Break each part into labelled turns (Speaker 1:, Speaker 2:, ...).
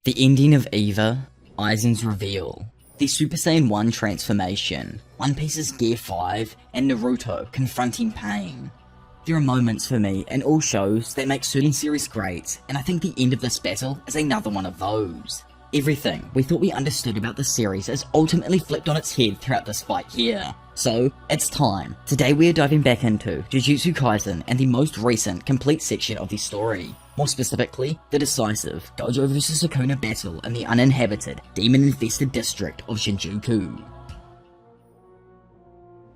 Speaker 1: The ending of Eva, Aizen's reveal, the Super Saiyan 1 transformation, One Piece's Gear 5, and Naruto confronting pain. There are moments for me in all shows that make certain series great, and I think the end of this battle is another one of those. Everything we thought we understood about the series is ultimately flipped on its head throughout this fight here. So, it's time. Today we are diving back into Jujutsu Kaisen and the most recent complete section of the story. More specifically, the decisive Gojo vs Sukuna battle in the uninhabited, demon-infested district of Shinjuku.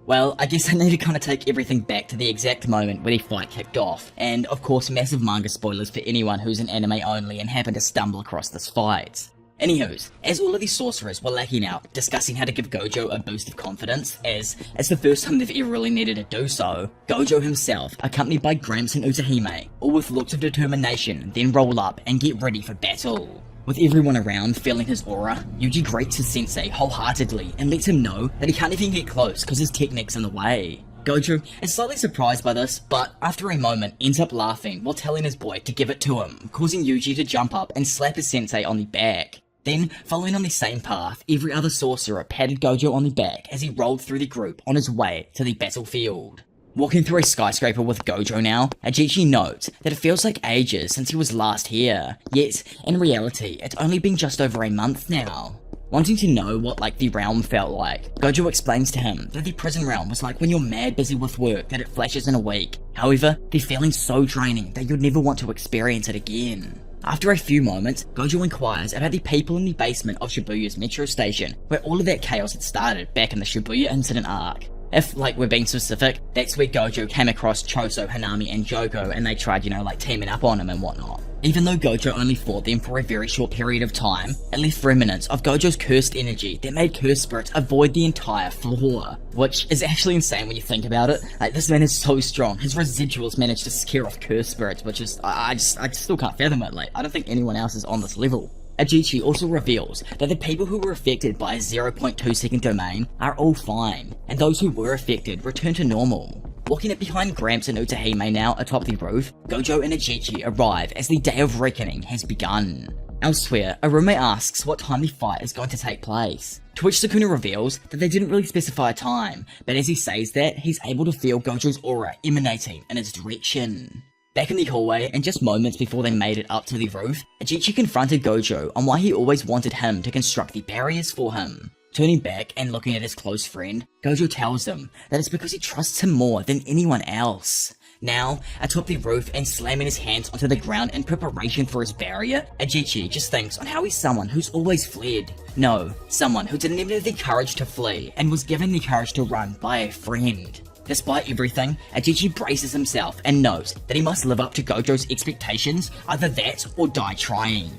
Speaker 1: Well, I guess I need to kind of take everything back to the exact moment when the fight kicked off, and of course massive manga spoilers for anyone who's an anime only and happened to stumble across this fight. Anywho's, as all of these sorcerers were lacking out, discussing how to give Gojo a boost of confidence, as it's the first time they've ever really needed to do so, Gojo himself, accompanied by Gramps and Utahime, all with looks of determination, then roll up and get ready for battle. With everyone around feeling his aura, Yuji greets his sensei wholeheartedly and lets him know that he can't even get close because his technique's in the way. Gojo is slightly surprised by this, but after a moment ends up laughing while telling his boy to give it to him, causing Yuji to jump up and slap his sensei on the back. Then, following on the same path, every other sorcerer patted Gojo on the back as he rolled through the group on his way to the battlefield. Walking through a skyscraper with Gojo now, Ajichi notes that it feels like ages since he was last here, yet, in reality, it's only been just over a month now. Wanting to know what the realm felt like, Gojo explains to him that the prison realm was like when you're mad busy with work that it flashes in a week. However, the feeling's so draining that you'd never want to experience it again. After a few moments, Gojo inquires about the people in the basement of Shibuya's metro station, where all of that chaos had started back in the Shibuya incident arc. If, we're being specific, that's where Gojo came across Choso, Hanami, and Joko, and they tried, teaming up on him and whatnot. Even though Gojo only fought them for a very short period of time, it left remnants of Gojo's cursed energy that made cursed spirits avoid the entire floor. Which is actually insane when you think about it. This man is so strong, his residuals managed to scare off cursed spirits, which is, I just still can't fathom it. I don't think anyone else is on this level. Ajichi also reveals that the people who were affected by a 0.2 second domain are all fine, and those who were affected return to normal. Walking up behind Gramps and Utahime now atop the roof, Gojo and Ajichi arrive as the Day of Reckoning has begun. Elsewhere, Arume asks what time the fight is going to take place, to which Sukuna reveals that they didn't really specify a time, but as he says that, he's able to feel Gojo's aura emanating in his direction. Back in the hallway, and just moments before they made it up to the roof, Ajichi confronted Gojo on why he always wanted him to construct the barriers for him. Turning back and looking at his close friend, Gojo tells him that it's because he trusts him more than anyone else. Now, atop the roof and slamming his hands onto the ground in preparation for his barrier, Ajichi just thinks on how he's someone who's always fled. No, someone who didn't even have the courage to flee and was given the courage to run by a friend. Despite everything, Ajichi braces himself and knows that he must live up to Gojo's expectations, either that or die trying.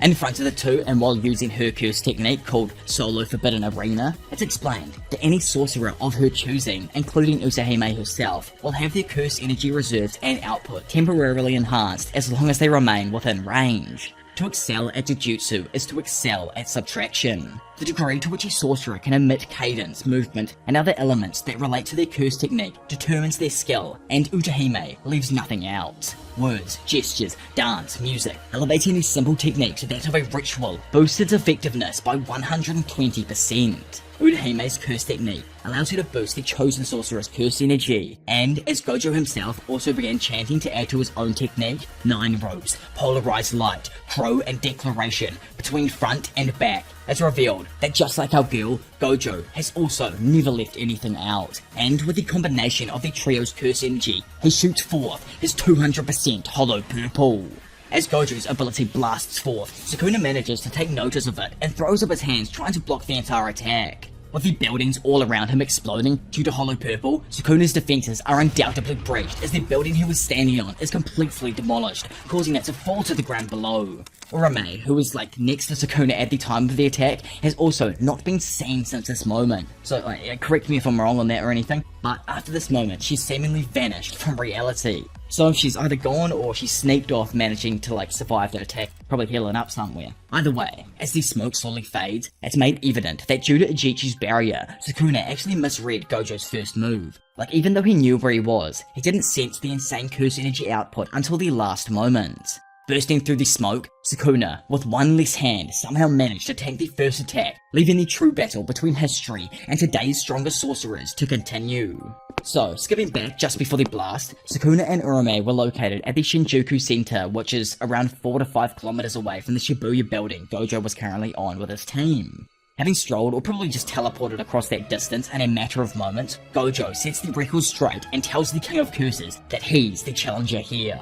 Speaker 1: In front of the two, and while using her curse technique called Solo Forbidden Arena, it's explained that any sorcerer of her choosing, including Utahime herself, will have their curse energy reserves and output temporarily enhanced as long as they remain within range. To excel at Jujutsu is to excel at subtraction. The degree to which a sorcerer can emit cadence, movement, and other elements that relate to their curse technique determines their skill, and Utahime leaves nothing out. Words, gestures, dance, music, elevating a simple technique to that of a ritual boosts its effectiveness by 120%. Utahime's curse technique allows her to boost the chosen sorcerer's curse energy, and as Gojo himself also began chanting to add to his own technique, 9 ropes, polarized light, crow, and declaration between front and back, it's revealed that just like our girl, Gojo has also never left anything out, and with the combination of the trio's curse energy, he shoots forth his 200% hollow purple. As Gojo's ability blasts forth, Sukuna manages to take notice of it and throws up his hands trying to block the entire attack. With the buildings all around him exploding due to hollow purple, Sukuna's defenses are undoubtedly breached as the building he was standing on is completely demolished, causing it to fall to the ground below. Urame, who was next to Sukuna at the time of the attack, has also not been seen since this moment. So correct me if I'm wrong on that or anything, but after this moment she's seemingly vanished from reality. So she's either gone or she's sneaked off, managing to survive that attack, probably healing up somewhere. Either way, as the smoke slowly fades, it's made evident that due to Ajichi's barrier, Sukuna actually misread Gojo's first move. Even though he knew where he was, he didn't sense the insane curse energy output until the last moment. Bursting through the smoke, Sukuna, with one less hand, somehow managed to tank the first attack, leaving the true battle between history and today's strongest sorcerers to continue. So, skipping back just before the blast, Sukuna and Urame were located at the Shinjuku Center, which is around 4 to 5 kilometers away from the Shibuya building Gojo was currently on with his team. Having strolled or probably just teleported across that distance in a matter of moments, Gojo sets the record straight and tells the King of Curses that he's the challenger here.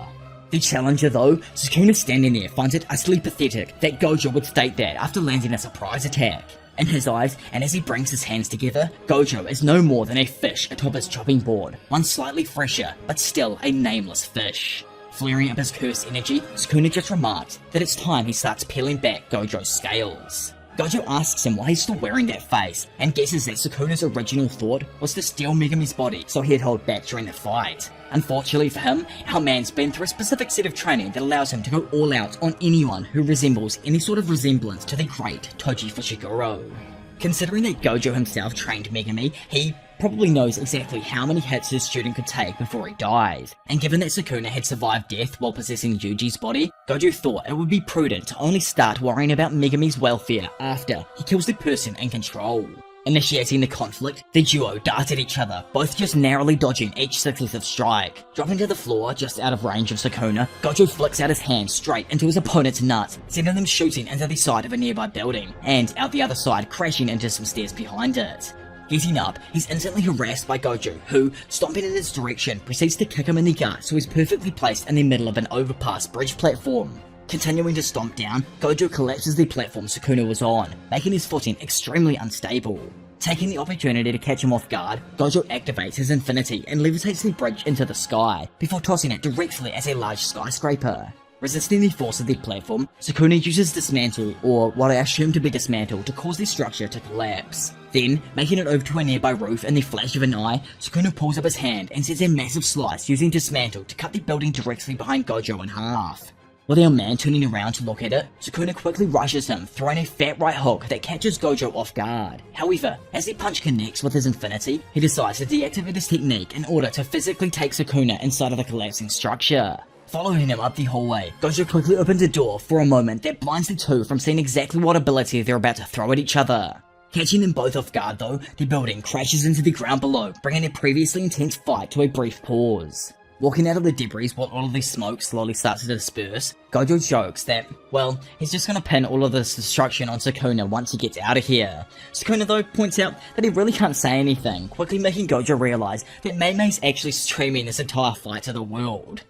Speaker 1: The challenger though, Sukuna standing there finds it utterly pathetic that Gojo would state that after landing a surprise attack. In his eyes, and as he brings his hands together, Gojo is no more than a fish atop his chopping board, one slightly fresher, but still a nameless fish. Flaring up his curse energy, Sukuna just remarks that it's time he starts peeling back Gojo's scales. Gojo asks him why he's still wearing that face, and guesses that Sukuna's original thought was to steal Megami's body so he'd hold back during the fight. Unfortunately for him, our man's been through a specific set of training that allows him to go all out on anyone who resembles any sort of resemblance to the great Toji Fushiguro. Considering that Gojo himself trained Megami, he probably knows exactly how many hits his student could take before he dies, and given that Sukuna had survived death while possessing Yuji's body, Gojo thought it would be prudent to only start worrying about Megami's welfare after he kills the person in control. Initiating the conflict, the duo dart at each other, both just narrowly dodging each successive strike. Dropping to the floor just out of range of Sukuna, Gojo flicks out his hand straight into his opponent's nuts, sending them shooting into the side of a nearby building, and out the other side crashing into some stairs behind it. Getting up, he's instantly harassed by Gojo, who, stomping in his direction, proceeds to kick him in the gut so he's perfectly placed in the middle of an overpass bridge platform. Continuing to stomp down, Gojo collapses the platform Sukuna was on, making his footing extremely unstable. Taking the opportunity to catch him off guard, Gojo activates his infinity and levitates the bridge into the sky, before tossing it directly at a large skyscraper. Resisting the force of the platform, Sukuna uses Dismantle, or what I assume to be Dismantle, to cause the structure to collapse. Then, making it over to a nearby roof in the flash of an eye, Sukuna pulls up his hand and sets a massive slice using Dismantle to cut the building directly behind Gojo in half. With our man turning around to look at it, Sukuna quickly rushes him, throwing a fat right hook that catches Gojo off guard. However, as the punch connects with his infinity, he decides to deactivate his technique in order to physically take Sukuna inside of the collapsing structure. Following him up the hallway, Gojo quickly opens a door for a moment that blinds the two from seeing exactly what ability they're about to throw at each other. Catching them both off guard though, the building crashes into the ground below, bringing a previously intense fight to a brief pause. Walking out of the debris while all of the smoke slowly starts to disperse, Gojo jokes that, well, he's just gonna pin all of this destruction on Sukuna once he gets out of here. Sukuna though points out that he really can't say anything, quickly making Gojo realize that Mei-Mei's actually streaming this entire fight to the world.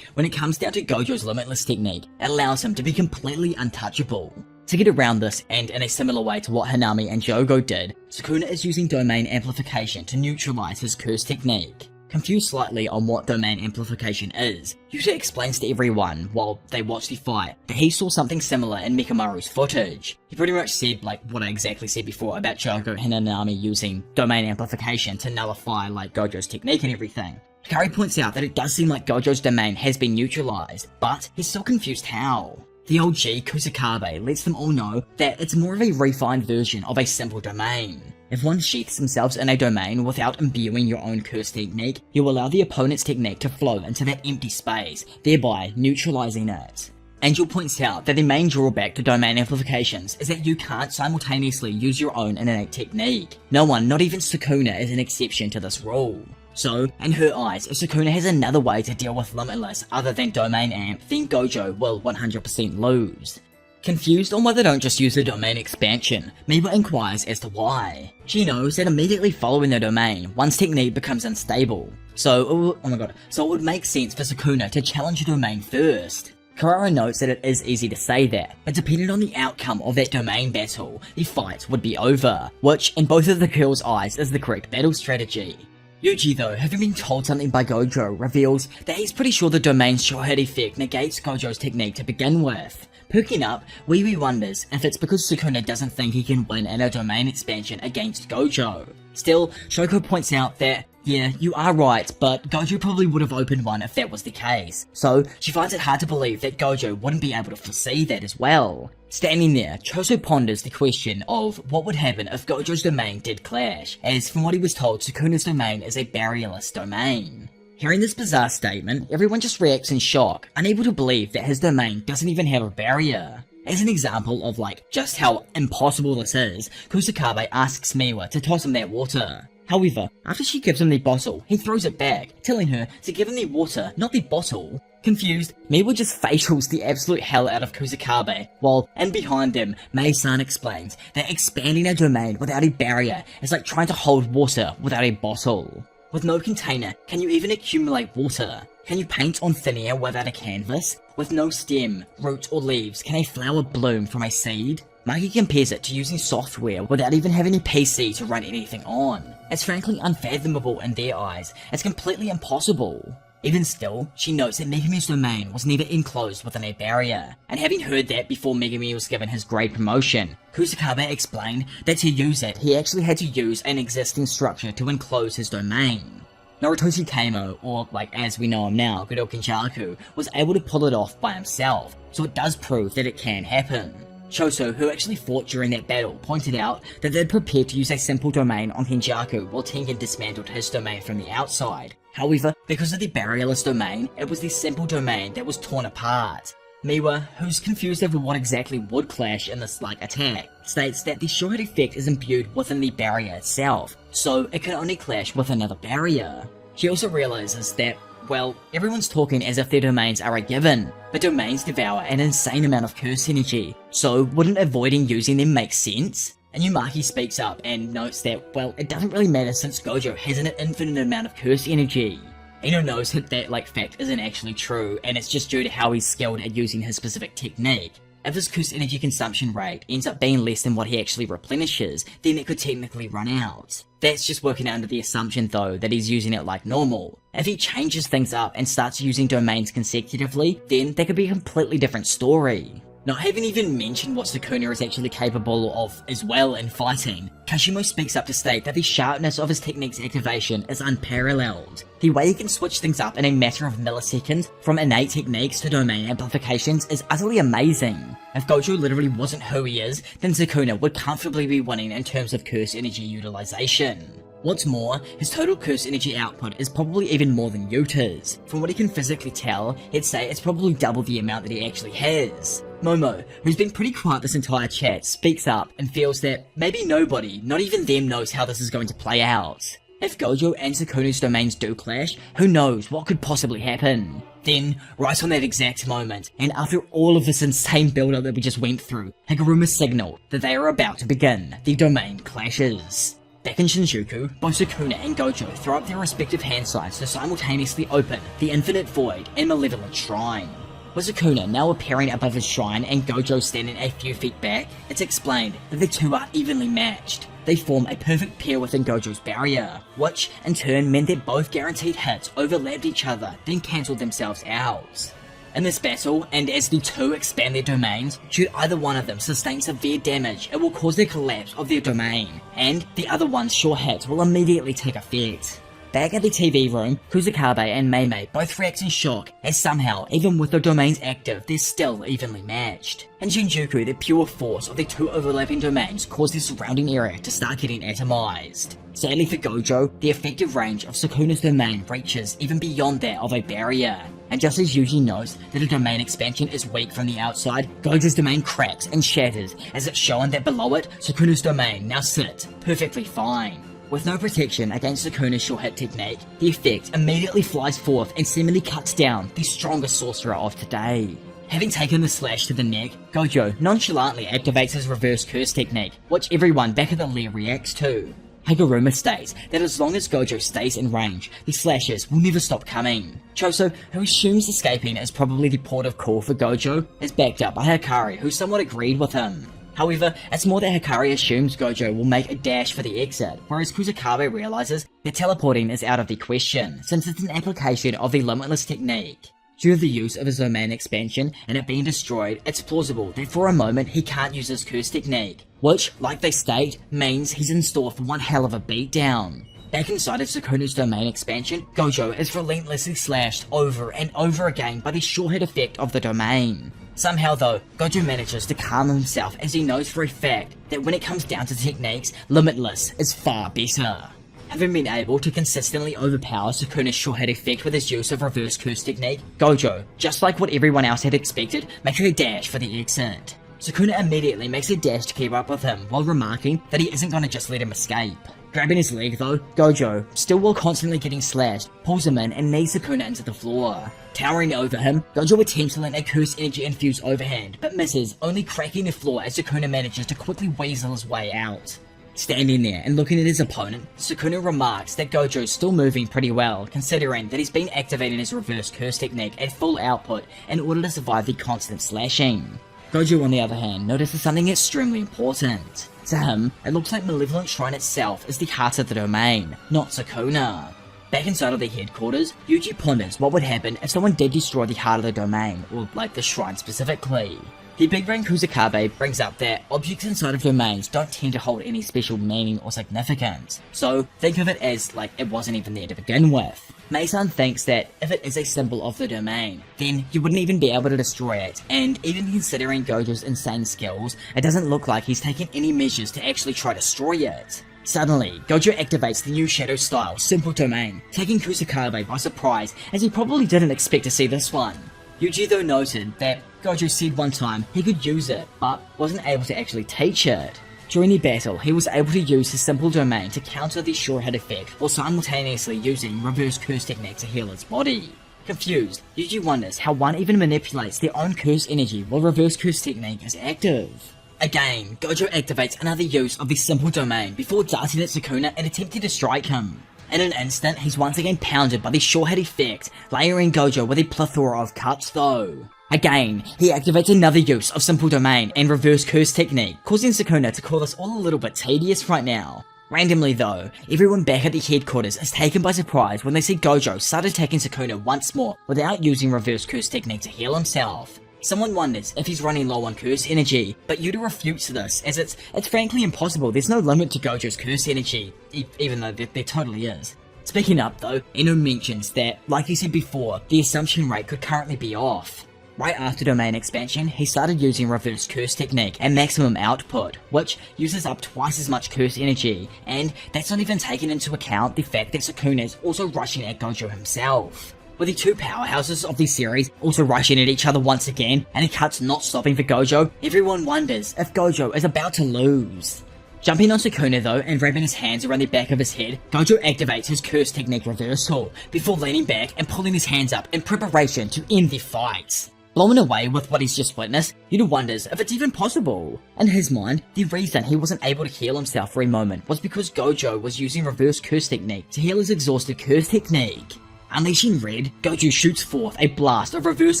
Speaker 1: When it comes down to Gojo's limitless technique, it allows him to be completely untouchable. To get around this, and in a similar way to what Hanami and Jogo did, Sukuna is using domain amplification to neutralize his curse technique. Confused slightly on what domain amplification is, Yuta explains to everyone while they watch the fight that he saw something similar in Mikamaru's footage. He pretty much said like what I exactly said before about Jogo and Hanami using domain amplification to nullify like Gojo's technique and everything. Hikari points out that it does seem like Gojo's domain has been neutralized, but he's still confused how. The OG Kusakabe lets them all know that it's more of a refined version of a simple domain. If one sheaths themselves in a domain without imbuing your own curse technique, you allow the opponent's technique to flow into that empty space, thereby neutralizing it. Angel points out that the main drawback to domain amplifications is that you can't simultaneously use your own innate technique. No one, not even Sukuna, is an exception to this rule. So, in her eyes, if Sukuna has another way to deal with Limitless other than domain amp, then Gojo will 100% lose. Confused on why they don't just use the domain expansion, Miba inquires as to why. She knows that immediately following the domain, one's technique becomes unstable. So it would make sense for Sukuna to challenge the domain first. Karara notes that it is easy to say that, but depending on the outcome of that domain battle, the fight would be over, which in both of the girls' eyes is the correct battle strategy. Yuji though, having been told something by Gojo, reveals that he's pretty sure the domain's short-hit effect negates Gojo's technique to begin with. Perking up, Wee Wee wonders if it's because Sukuna doesn't think he can win in a domain expansion against Gojo. Still, Shoko points out that, yeah, you are right, but Gojo probably would have opened one if that was the case. So, she finds it hard to believe that Gojo wouldn't be able to foresee that as well. Standing there, Choso ponders the question of what would happen if Gojo's domain did clash, as from what he was told, Sukuna's domain is a barrierless domain. Hearing this bizarre statement, everyone just reacts in shock, unable to believe that his domain doesn't even have a barrier. As an example of just how impossible this is, Kusakabe asks Miwa to toss him that water. However, after she gives him the bottle, he throws it back, telling her to give him the water, not the bottle. Confused, Miwa just facials the absolute hell out of Kusakabe, while in behind him, Mei-san explains that expanding a domain without a barrier is like trying to hold water without a bottle. With no container, can you even accumulate water? Can you paint on thin air without a canvas? With no stem, root or leaves, can a flower bloom from a seed? Maki compares it to using software without even having a PC to run anything on. It's frankly unfathomable in their eyes. It's completely impossible. Even still, she notes that Megami's domain was never enclosed within a barrier, and having heard that before Megami was given his grade promotion, Kusakabe explained that to use it, he actually had to use an existing structure to enclose his domain. Narutoshi Keimo, or as we know him now, Gojo Kinchaku, was able to pull it off by himself, so it does prove that it can happen. Choso, who actually fought during that battle, pointed out that they'd prepared to use a simple domain on Kenjaku while Tengen dismantled his domain from the outside. However, because of the barrierless domain, it was the simple domain that was torn apart. Miwa, who's confused over what exactly would clash in this attack, states that the short effect is imbued within the barrier itself, so it can only clash with another barrier. She also realizes that, well, everyone's talking as if their domains are a given, but domains devour an insane amount of curse energy, so wouldn't avoiding using them make sense? Inumaki speaks up and notes that, well, it doesn't really matter since Gojo has an infinite amount of curse energy. Ino knows that fact isn't actually true, and it's just due to how he's skilled at using his specific technique. If his curse energy consumption rate ends up being less than what he actually replenishes, then it could technically run out. That's just working under the assumption though that he's using it like normal. If he changes things up and starts using domains consecutively, then that could be a completely different story. Not having even mentioned what Sukuna is actually capable of as well in fighting, Kashimo speaks up to state that the sharpness of his technique's activation is unparalleled. The way he can switch things up in a matter of milliseconds from innate techniques to domain amplifications is utterly amazing. If Gojo literally wasn't who he is, then Sukuna would comfortably be winning in terms of curse energy utilization. What's more, his total curse energy output is probably even more than Yuta's. From what he can physically tell, he'd say it's probably double the amount that he actually has. Momo, who's been pretty quiet this entire chat, speaks up and feels that maybe nobody, not even them, knows how this is going to play out. If Gojo and Sukuna's domains do clash, who knows what could possibly happen? Then, right on that exact moment, and after all of this insane build-up that we just went through, Higuruma signaled that they are about to begin the domain clashes. Back in Shinjuku, both Sukuna and Gojo throw up their respective hand signs to simultaneously open the Infinite Void and Malevolent Shrine. With Sukuna now appearing above his shrine and Gojo standing a few feet back, it's explained that the two are evenly matched. They form a perfect pair within Gojo's barrier, which in turn meant that both guaranteed hits overlapped each other, then cancelled themselves out. In this battle, and as the two expand their domains, should either one of them sustain severe damage, it will cause the collapse of their domain, and the other one's sure hits will immediately take effect. Back at the TV room, Kusakabe and Mei both react in shock, as somehow, even with their domains active, they're still evenly matched. In Shinjuku, the pure force of the two overlapping domains caused the surrounding area to start getting atomized. Sadly for Gojo, the effective range of Sukuna's domain reaches even beyond that of a barrier. And just as Yuji knows that a domain expansion is weak from the outside, Gojo's domain cracks and shatters, as it's shown that below it, Sukuna's domain now sits perfectly fine. With no protection against Sukuna's short hit technique, the effect immediately flies forth and seemingly cuts down the strongest sorcerer of today. Having taken the slash to the neck, Gojo nonchalantly activates his reverse curse technique, which everyone back at the lair reacts to. Higuruma states that as long as Gojo stays in range, the slashes will never stop coming. Choso, who assumes escaping is probably the port of call for Gojo, is backed up by Hikari, who somewhat agreed with him. However, it's more that Hikari assumes Gojo will make a dash for the exit, whereas Kusakabe realizes that teleporting is out of the question, since it's an application of the limitless technique. Due to the use of his domain expansion and it being destroyed, it's plausible that for a moment he can't use his curse technique, which, like they state, means he's in store for one hell of a beatdown. Back inside of Sukuna's domain expansion, Gojo is relentlessly slashed over and over again by the sure hit effect of the domain. Somehow though, Gojo manages to calm himself as he knows for a fact that when it comes down to techniques, Limitless is far better. Having been able to consistently overpower Sukuna's short-hit effect with his use of reverse curse technique, Gojo, just like what everyone else had expected, makes a dash for the exit. Sukuna immediately makes a dash to keep up with him, while remarking that he isn't going to just let him escape. Grabbing his leg though, Gojo, still while constantly getting slashed, pulls him in and knees Sukuna into the floor. Towering over him, Gojo attempts to land a curse energy infused overhand, but misses, only cracking the floor as Sukuna manages to quickly weasel his way out. Standing there and looking at his opponent, Sukuna remarks that Gojo's still moving pretty well, considering that he's been activating his reverse curse technique at full output in order to survive the constant slashing. Gojo, on the other hand, notices something extremely important. To him, it looks like Malevolent Shrine itself is the heart of the domain, not Sukuna. Back inside of the headquarters, Yuji ponders what would happen if someone did destroy the heart of the domain, or like the shrine specifically. The Big Brain Kusakabe brings up that objects inside of domains don't tend to hold any special meaning or significance, so think of it as like it wasn't even there to begin with. Mei-san thinks that if it is a symbol of the domain, then you wouldn't even be able to destroy it, and even considering Gojo's insane skills, it doesn't look like he's taken any measures to actually try to destroy it. Suddenly, Gojo activates the new Shadow style, Simple Domain, taking Kusakabe by surprise, as he probably didn't expect to see this one. Yuji though noted that Gojo said one time he could use it, but wasn't able to actually teach it. During the battle, he was able to use his Simple Domain to counter the short hit effect while simultaneously using reverse curse technique to heal his body. Confused, Yuji wonders how one even manipulates their own curse energy while reverse curse technique is active. Again, Gojo activates another use of the Simple Domain before darting at Sukuna and attempting to strike him. In an instant, he's once again pounded by the short hit effect, layering Gojo with a plethora of cuts though. Again, he activates another use of Simple Domain and reverse curse technique, causing Sukuna to call this all a little bit tedious right now. Randomly though, everyone back at the headquarters is taken by surprise when they see Gojo start attacking Sukuna once more without using reverse curse technique to heal himself. Someone wonders if he's running low on curse energy, but Yuta refutes this, as it's frankly impossible. There's no limit to Gojo's curse energy, even though there totally is. Speaking up though, Ino mentions that, like he said before, the assumption rate could currently be off. Right after domain expansion, he started using reverse curse technique and maximum output, which uses up twice as much curse energy, and that's not even taking into account the fact that Sukuna is also rushing at Gojo himself. With the two powerhouses of the series also rushing at each other once again, and the cuts not stopping for Gojo, everyone wonders if Gojo is about to lose. Jumping on Sukuna though and wrapping his hands around the back of his head, Gojo activates his curse technique reversal, before leaning back and pulling his hands up in preparation to end the fight. Blown away with what he's just witnessed, Yuta wonders if it's even possible. In his mind, the reason he wasn't able to heal himself for a moment was because Gojo was using reverse curse technique to heal his exhausted curse technique. Unleashing Red, Gojo shoots forth a blast of reverse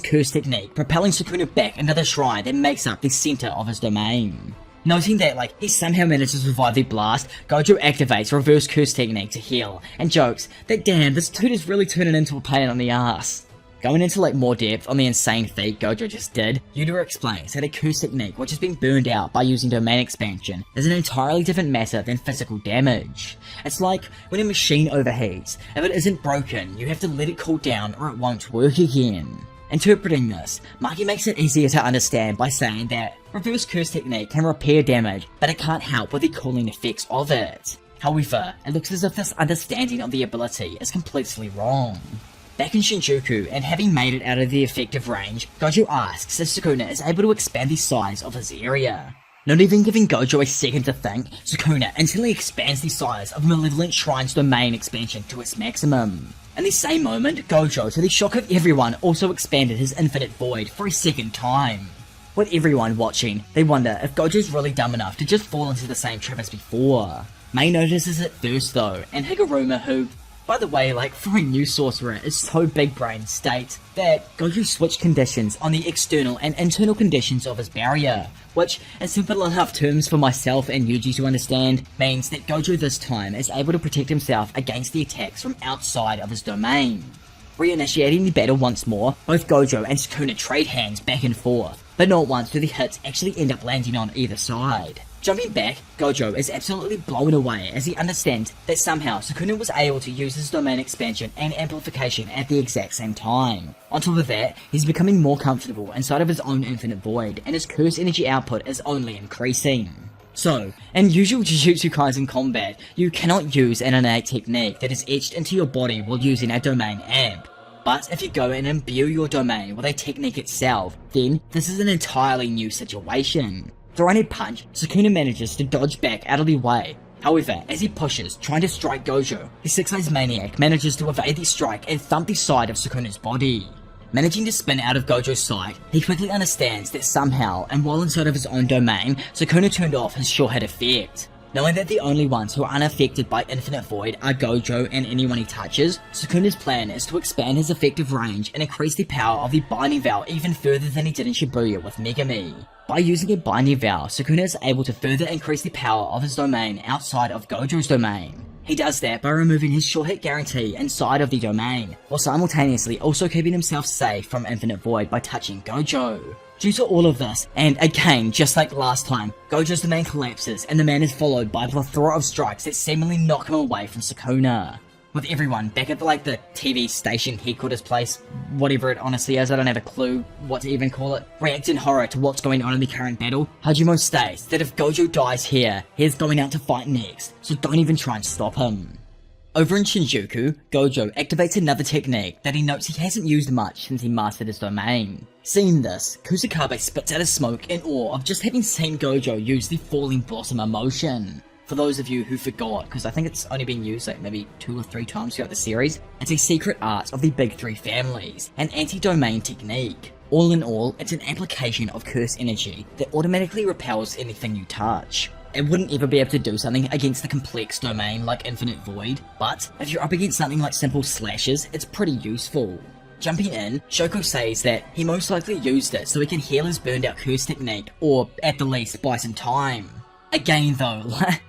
Speaker 1: curse technique, propelling Sukuna back into the shrine that makes up the center of his domain. Noting that he somehow managed to survive the blast, Gojo activates reverse curse technique to heal, and jokes that damn, this dude is really turning into a pain on the ass. Going into more depth on the insane feat Gojo just did, Yuta explains that a curse technique which has been burned out by using domain expansion is an entirely different matter than physical damage. It's like when a machine overheats. If it isn't broken, you have to let it cool down or it won't work again. Interpreting this, Maki makes it easier to understand by saying that reverse curse technique can repair damage, but it can't help with the cooling effects of it. However, it looks as if this understanding of the ability is completely wrong. Back in Shinjuku, and having made it out of the effective range, Gojo asks if Sukuna is able to expand the size of his area. Not even giving Gojo a second to think, Sukuna instantly expands the size of Malevolent Shrine's domain expansion to its maximum. In the same moment, Gojo, to the shock of everyone, also expanded his Infinite Void for a second time. With everyone watching, they wonder if Gojo's really dumb enough to just fall into the same trap as before. Mei notices it first though, and Higuruma, who, by the way, for a new sorcerer, is so big brain, states that Gojo switched conditions on the external and internal conditions of his barrier, which, in simple enough terms for myself and Yuji to understand, means that Gojo this time is able to protect himself against the attacks from outside of his domain. Reinitiating the battle once more, both Gojo and Sukuna trade hands back and forth, but not once do the hits actually end up landing on either side. Jumping back, Gojo is absolutely blown away as he understands that somehow Sukuna was able to use his domain expansion and amplification at the exact same time. On top of that, he's becoming more comfortable inside of his own infinite void, and his curse energy output is only increasing. So, in usual Jujutsu Kaisen combat, you cannot use an innate technique that is etched into your body while using a domain amp. But if you go and imbue your domain with a technique itself, then this is an entirely new situation. Throwing a punch, Sukuna manages to dodge back out of the way. However, as he pushes, trying to strike Gojo, the Six-Eyes Maniac manages to evade the strike and thump the side of Sukuna's body. Managing to spin out of Gojo's sight, he quickly understands that somehow, and while inside of his own domain, Sukuna turned off his sure-hit effect. Knowing that the only ones who are unaffected by Infinite Void are Gojo and anyone he touches, Sukuna's plan is to expand his effective range and increase the power of the Binding Vow even further than he did in Shibuya with Megami. By using a Binding Vow, Sukuna is able to further increase the power of his domain outside of Gojo's domain. He does that by removing his short hit guarantee inside of the domain, while simultaneously also keeping himself safe from Infinite Void by touching Gojo. Due to all of this, and again, just like last time, Gojo's domain collapses and the man is followed by a plethora of strikes that seemingly knock him away from Sukuna. With everyone back at the TV station headquarters place, whatever it honestly is, I don't have a clue what to even call it, react in horror to what's going on in the current battle, Hajime states that if Gojo dies here, he's going out to fight next, so don't even try and stop him. Over in Shinjuku, Gojo activates another technique that he notes he hasn't used much since he mastered his domain. Seeing this, Kusakabe spits out a smoke in awe of just having seen Gojo use the Falling Blossom emotion. For those of you who forgot, because I think it's only been used like maybe 2 or 3 times throughout the series, it's a secret art of the Big Three families, an anti-domain technique. All in all, it's an application of curse energy that automatically repels anything you touch. It wouldn't ever be able to do something against the complex domain like Infinite Void, but if you're up against something like simple slashes, it's pretty useful. Jumping in, Shoko says that he most likely used it so he can heal his burned out curse technique, or at the least buy some time. Again though,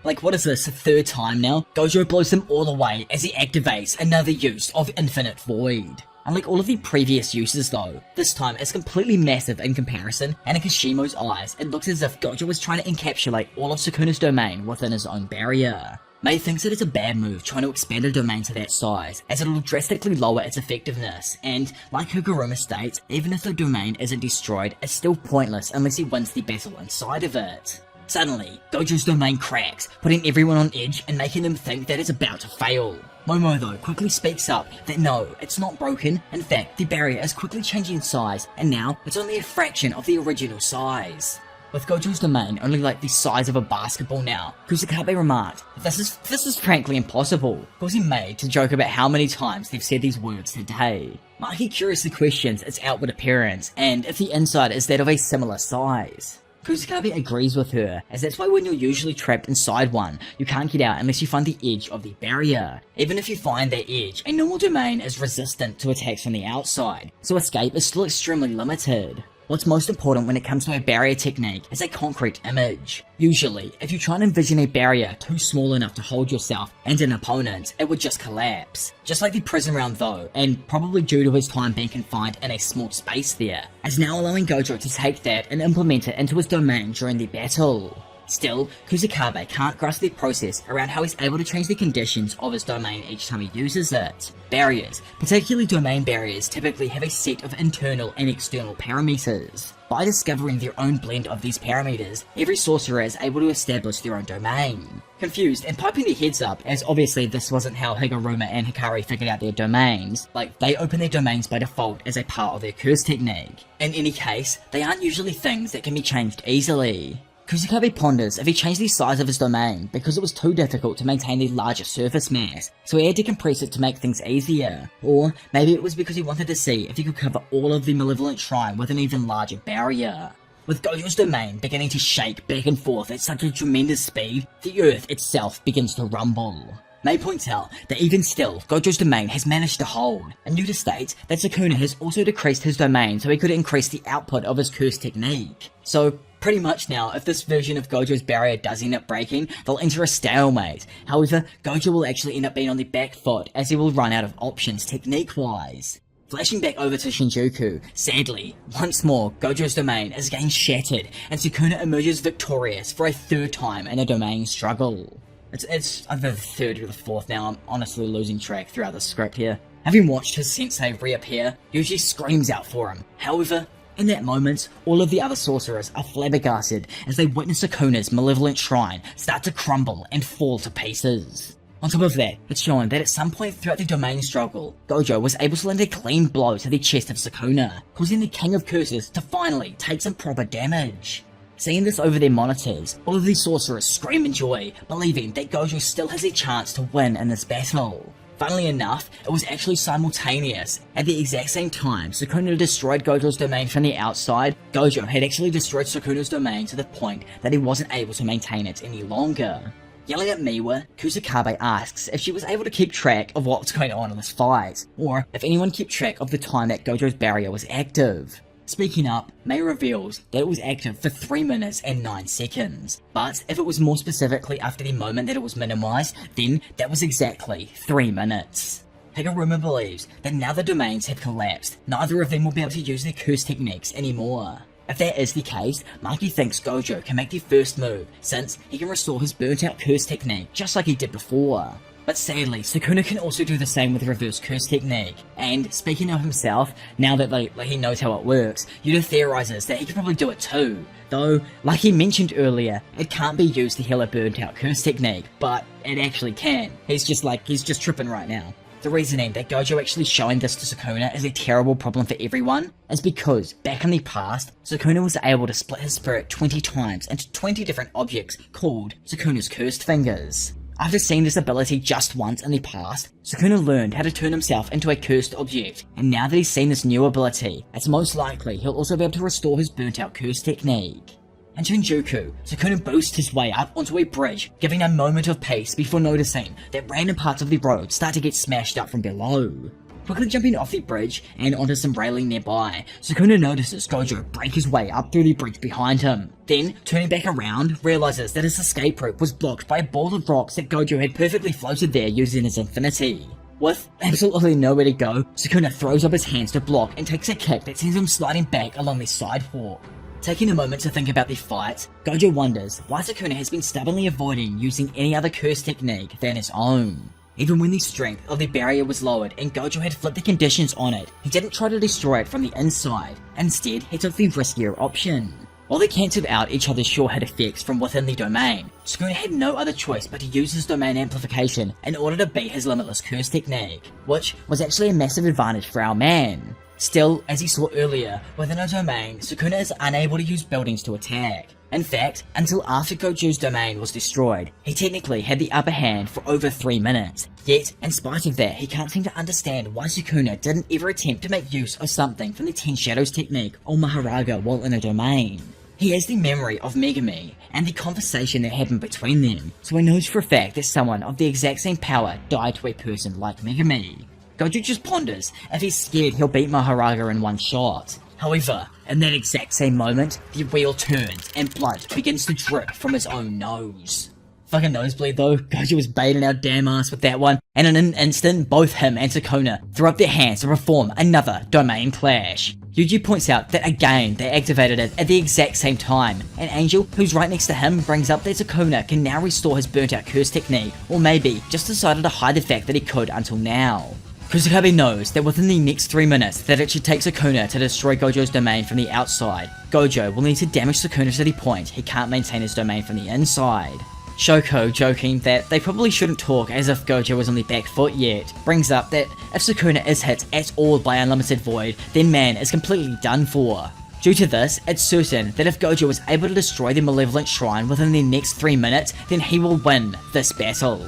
Speaker 1: like what is this, a 3rd time now? Gojo blows him all away as he activates another use of Infinite Void. Unlike all of the previous uses though, this time it's completely massive in comparison, and in Kishimo's eyes, it looks as if Gojo was trying to encapsulate all of Sukuna's domain within his own barrier. Mei thinks that it's a bad move trying to expand a domain to that size, as it'll drastically lower its effectiveness, and like Higuruma states, even if the domain isn't destroyed, it's still pointless unless he wins the battle inside of it. Suddenly, Gojo's domain cracks, putting everyone on edge and making them think that it's about to fail. Momo though quickly speaks up that no, it's not broken, in fact the barrier is quickly changing size and now it's only a fraction of the original size. With Gojo's domain only like the size of a basketball now, Kusakabe remarked that this is frankly impossible, causing Mei to joke about how many times they've said these words today. Maki curiously questions its outward appearance and if the inside is that of a similar size. Kusakabe agrees with her, as that's why when you're usually trapped inside one, you can't get out unless you find the edge of the barrier. Even if you find that edge, a normal domain is resistant to attacks from the outside, so escape is still extremely limited. What's most important when it comes to a barrier technique is a concrete image. Usually, if you try and envision a barrier too small enough to hold yourself and an opponent, it would just collapse. Just like the prison round though, and probably due to his time being confined in a small space there, is now allowing Gojo to take that and implement it into his domain during the battle. Still, Kusakabe can't grasp the process around how he's able to change the conditions of his domain each time he uses it. Barriers, particularly domain barriers, typically have a set of internal and external parameters. By discovering their own blend of these parameters, every sorcerer is able to establish their own domain. Confused and piping their heads up, as obviously this wasn't how Higuruma and Hikari figured out their domains, like they open their domains by default as a part of their curse technique. In any case, they aren't usually things that can be changed easily. Kusakabe ponders if he changed the size of his domain because it was too difficult to maintain the larger surface mass, so he had to compress it to make things easier. Or maybe it was because he wanted to see if he could cover all of the Malevolent Shrine with an even larger barrier. With Gojo's domain beginning to shake back and forth at such a tremendous speed, the earth itself begins to rumble. Mei points out that even still, Gojo's domain has managed to hold, and Yuta states that Sukuna has also decreased his domain so he could increase the output of his curse technique. So, pretty much now, if this version of Gojo's barrier does end up breaking, they'll enter a stalemate. However, Gojo will actually end up being on the back foot as he will run out of options technique-wise. Flashing back over to Shinjuku, sadly, once more, Gojo's domain is again shattered, and Sukuna emerges victorious for a 3rd time in a domain struggle. It's either the 3rd or the 4th now, I'm honestly losing track throughout the script here. Having watched his sensei reappear, Yuji screams out for him. However, In that moment, all of the other sorcerers are flabbergasted as they witness Sukuna's malevolent shrine start to crumble and fall to pieces. On top of that, it's shown that at some point throughout the domain struggle, Gojo was able to land a clean blow to the chest of Sukuna, causing the King of Curses to finally take some proper damage. Seeing this over their monitors, all of these sorcerers scream in joy, believing that Gojo still has a chance to win in this battle. Funnily enough, it was actually simultaneous. At the exact same time Sukuna destroyed Gojo's domain from the outside, Gojo had actually destroyed Sukuna's domain to the point that he wasn't able to maintain it any longer. Yelling at Miwa, Kusakabe asks if she was able to keep track of what was going on in this fight, or if anyone kept track of the time that Gojo's barrier was active. Speaking up, Mei reveals that it was active for 3 minutes and 9 seconds, but if it was more specifically after the moment that it was minimized, then that was exactly 3 minutes. Higuruma believes that now the domains have collapsed, neither of them will be able to use their curse techniques anymore. If that is the case, Maki thinks Gojo can make the first move, since he can restore his burnt out curse technique just like he did before. But sadly, Sukuna can also do the same with reverse curse technique, and speaking of himself, now that he knows how it works, Yuta theorizes that he can probably do it too. Though, like he mentioned earlier, it can't be used to heal a burnt out curse technique, but it actually can. He's just tripping right now. The reasoning that Gojo actually showing this to Sukuna is a terrible problem for everyone is because, back in the past, Sukuna was able to split his spirit 20 times into 20 different objects called Sukuna's Cursed Fingers. After seeing this ability just once in the past, Sukuna learned how to turn himself into a cursed object, and now that he's seen this new ability, it's most likely he'll also be able to restore his burnt out curse technique. In Shinjuku, Sukuna boosts his way up onto a bridge, giving a moment of peace before noticing that random parts of the road start to get smashed up from below. Quickly jumping off the bridge and onto some railing nearby, Sukuna notices Gojo break his way up through the bridge behind him. Then, turning back around, realizes that his escape route was blocked by a ball of rocks that Gojo had perfectly floated there using his infinity. With absolutely nowhere to go, Sukuna throws up his hands to block and takes a kick that sends him sliding back along the sidewalk. Taking a moment to think about the fight, Gojo wonders why Sukuna has been stubbornly avoiding using any other curse technique than his own. Even when the strength of the barrier was lowered and Gojo had flipped the conditions on it, he didn't try to destroy it from the inside. Instead, he took the riskier option. While they cancelled out each other's sure hit effects from within the domain, Sukuna had no other choice but to use his domain amplification in order to beat his limitless curse technique, which was actually a massive advantage for our man. Still, as he saw earlier, within a domain, Sukuna is unable to use buildings to attack. In fact, until after Gojo's domain was destroyed, he technically had the upper hand for over 3 minutes. Yet, in spite of that, he can't seem to understand why Sukuna didn't ever attempt to make use of something from the Ten Shadows technique or Maharaga while in a domain. He has the memory of Megami and the conversation that happened between them, so he knows for a fact that someone of the exact same power died to a person like Megami. Gojo just ponders if he's scared he'll beat Maharaga in one shot. However, in that exact same moment, the wheel turns and blood begins to drip from his own nose. Fucking nosebleed though, Gojo was baiting our damn ass with that one, and in an instant, both him and Sukuna throw up their hands to perform another domain clash. Yuji points out that again, they activated it at the exact same time, and Angel, who's right next to him, brings up that Sukuna can now restore his burnt out curse technique, or maybe just decided to hide the fact that he could until now. Kusakabe knows that within the next 3 minutes that it should take Sukuna to destroy Gojo's domain from the outside. Gojo will need to damage Sukuna to the point he can't maintain his domain from the inside. Shoko, joking that they probably shouldn't talk as if Gojo was on the back foot yet, brings up that if Sukuna is hit at all by Unlimited Void, then man is completely done for. Due to this, it's certain that if Gojo is able to destroy the Malevolent Shrine within the next 3 minutes, then he will win this battle.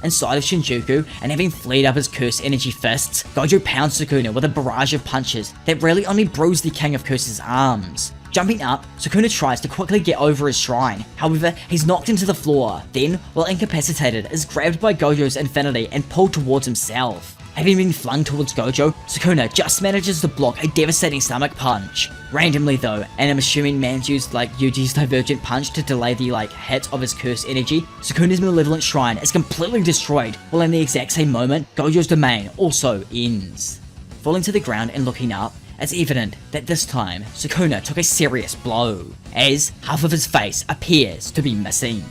Speaker 1: Inside of Shinjuku, and having flared up his curse energy fists, Gojo pounds Sukuna with a barrage of punches that really only bruise the King of Curse's arms. Jumping up, Sukuna tries to quickly get over his shrine, however, he's knocked into the floor, then, while incapacitated, is grabbed by Gojo's infinity and pulled towards himself. Having been flung towards Gojo, Sukuna just manages to block a devastating stomach punch. Randomly though, and I'm assuming man's used Yuji's divergent punch to delay the hit of his curse energy, Sukuna's Malevolent Shrine is completely destroyed, while in the exact same moment, Gojo's domain also ends. Falling to the ground and looking up, it's evident that this time, Sukuna took a serious blow, as half of his face appears to be missing.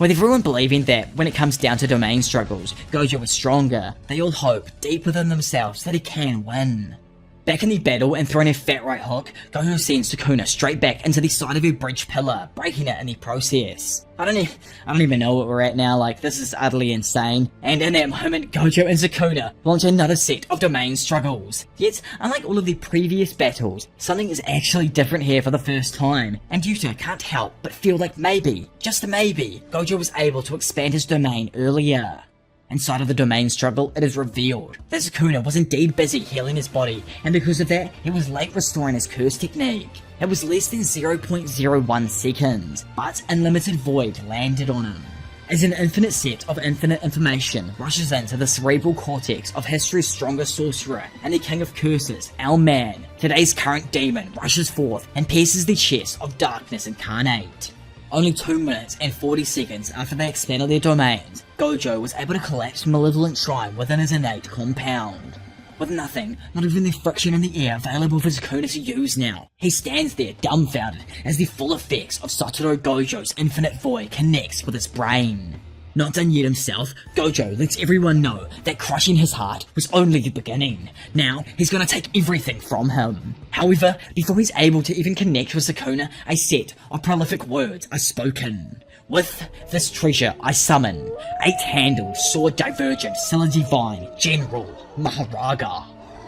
Speaker 1: With everyone believing that when it comes down to domain struggles, Gojo is stronger, they all hope deep within themselves that he can win. Back in the battle and throwing a fat right hook, Gojo sends Sukuna straight back into the side of her bridge pillar, breaking it in the process. I don't even know what we're at now, like, this is utterly insane. And in that moment, Gojo and Sukuna launch another set of domain struggles. Yet, unlike all of the previous battles, something is actually different here for the first time, and Yuta can't help but feel like maybe, just maybe, Gojo was able to expand his domain earlier. Inside of the domain struggle, it is revealed that Sukuna was indeed busy healing his body, and because of that, he was late restoring his curse technique. It was less than 0.01 seconds, but Unlimited Void landed on him. As an infinite set of infinite information rushes into the cerebral cortex of history's strongest sorcerer and the king of curses, our man, today's current demon, rushes forth and pierces the chest of darkness incarnate. Only 2 minutes and 40 seconds after they expanded their domains, Gojo was able to collapse Malevolent Shrine within his innate compound. With nothing, not even the friction in the air available for Sukuna to use now, he stands there dumbfounded as the full effects of Satoru Gojo's infinite void connects with his brain. Not done yet himself, Gojo lets everyone know that crushing his heart was only the beginning. Now, he's gonna take everything from him. However, before he's able to even connect with Sukuna, a set of prolific words are spoken. With this treasure I summon, 8-handled, sword divergent, Scylla divine, General, Maharaga.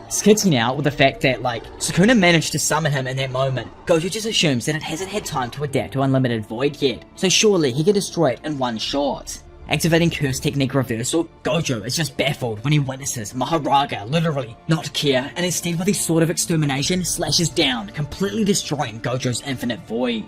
Speaker 1: Skitting out with the fact that, like, Sukuna managed to summon him in that moment, Gojo just assumes that it hasn't had time to adapt to Unlimited Void yet, so surely he can destroy it in one shot. Activating Curse Technique Reversal, Gojo is just baffled when he witnesses Maharaga literally not care, and instead with his Sword of Extermination slashes down, completely destroying Gojo's infinite void.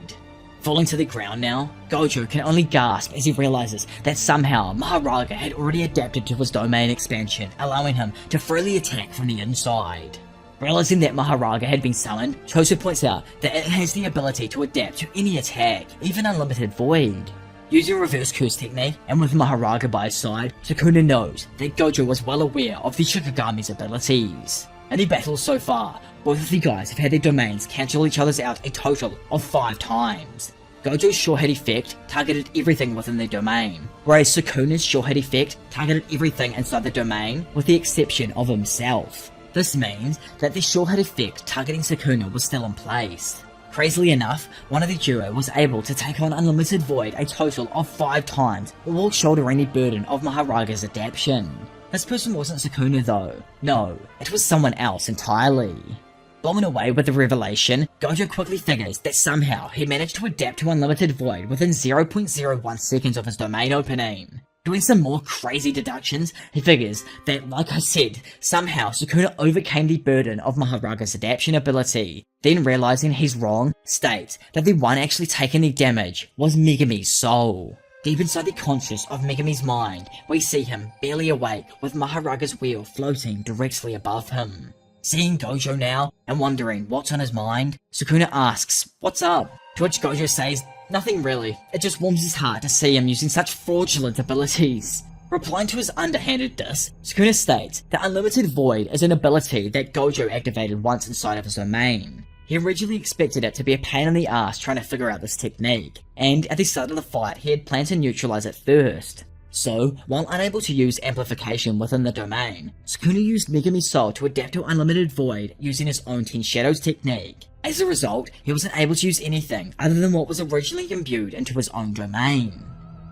Speaker 1: Falling to the ground now, Gojo can only gasp as he realizes that somehow Maharaga had already adapted to his domain expansion, allowing him to freely attack from the inside. Realizing that Maharaga had been summoned, Choso points out that it has the ability to adapt to any attack, even Unlimited Void. Using Reverse Curse Technique, and with Maharaga by his side, Sukuna knows that Gojo was well aware of the Shikigami's abilities. In the battles so far, both of the guys have had their domains cancel each other's out a total of 5 times. Gojo's Sure Hit effect targeted everything within their domain, whereas Sukuna's Sure Hit effect targeted everything inside the domain with the exception of himself. This means that the Sure Hit effect targeting Sukuna was still in place. Crazily enough, one of the duo was able to take on Unlimited Void a total of 5 times, while shouldering the burden of Maharaga's adaptation. This person wasn't Sukuna though. No, it was someone else entirely. Blown away with the revelation, Gojo quickly figures that somehow he managed to adapt to Unlimited Void within 0.01 seconds of his domain opening. Doing some more crazy deductions, he figures that, like I said, somehow Sukuna overcame the burden of Maharaga's adaptation ability. Then realizing he's wrong, states that the one actually taking the damage was Megami's soul. Deep inside the conscious of Megami's mind, we see him barely awake with Maharaga's wheel floating directly above him. Seeing Gojo now, and wondering what's on his mind, Sukuna asks, "What's up?" To which Gojo says, "Nothing really. It just warms his heart to see him using such fraudulent abilities." Replying to his underhanded diss, Sukuna states that Unlimited Void is an ability that Gojo activated once inside of his domain. He originally expected it to be a pain in the ass trying to figure out this technique, and at the start of the fight he had planned to neutralize it first. So, while unable to use amplification within the domain, Sukuna used Megami's soul to adapt to Unlimited Void using his own Ten Shadows technique. As a result, he wasn't able to use anything other than what was originally imbued into his own domain.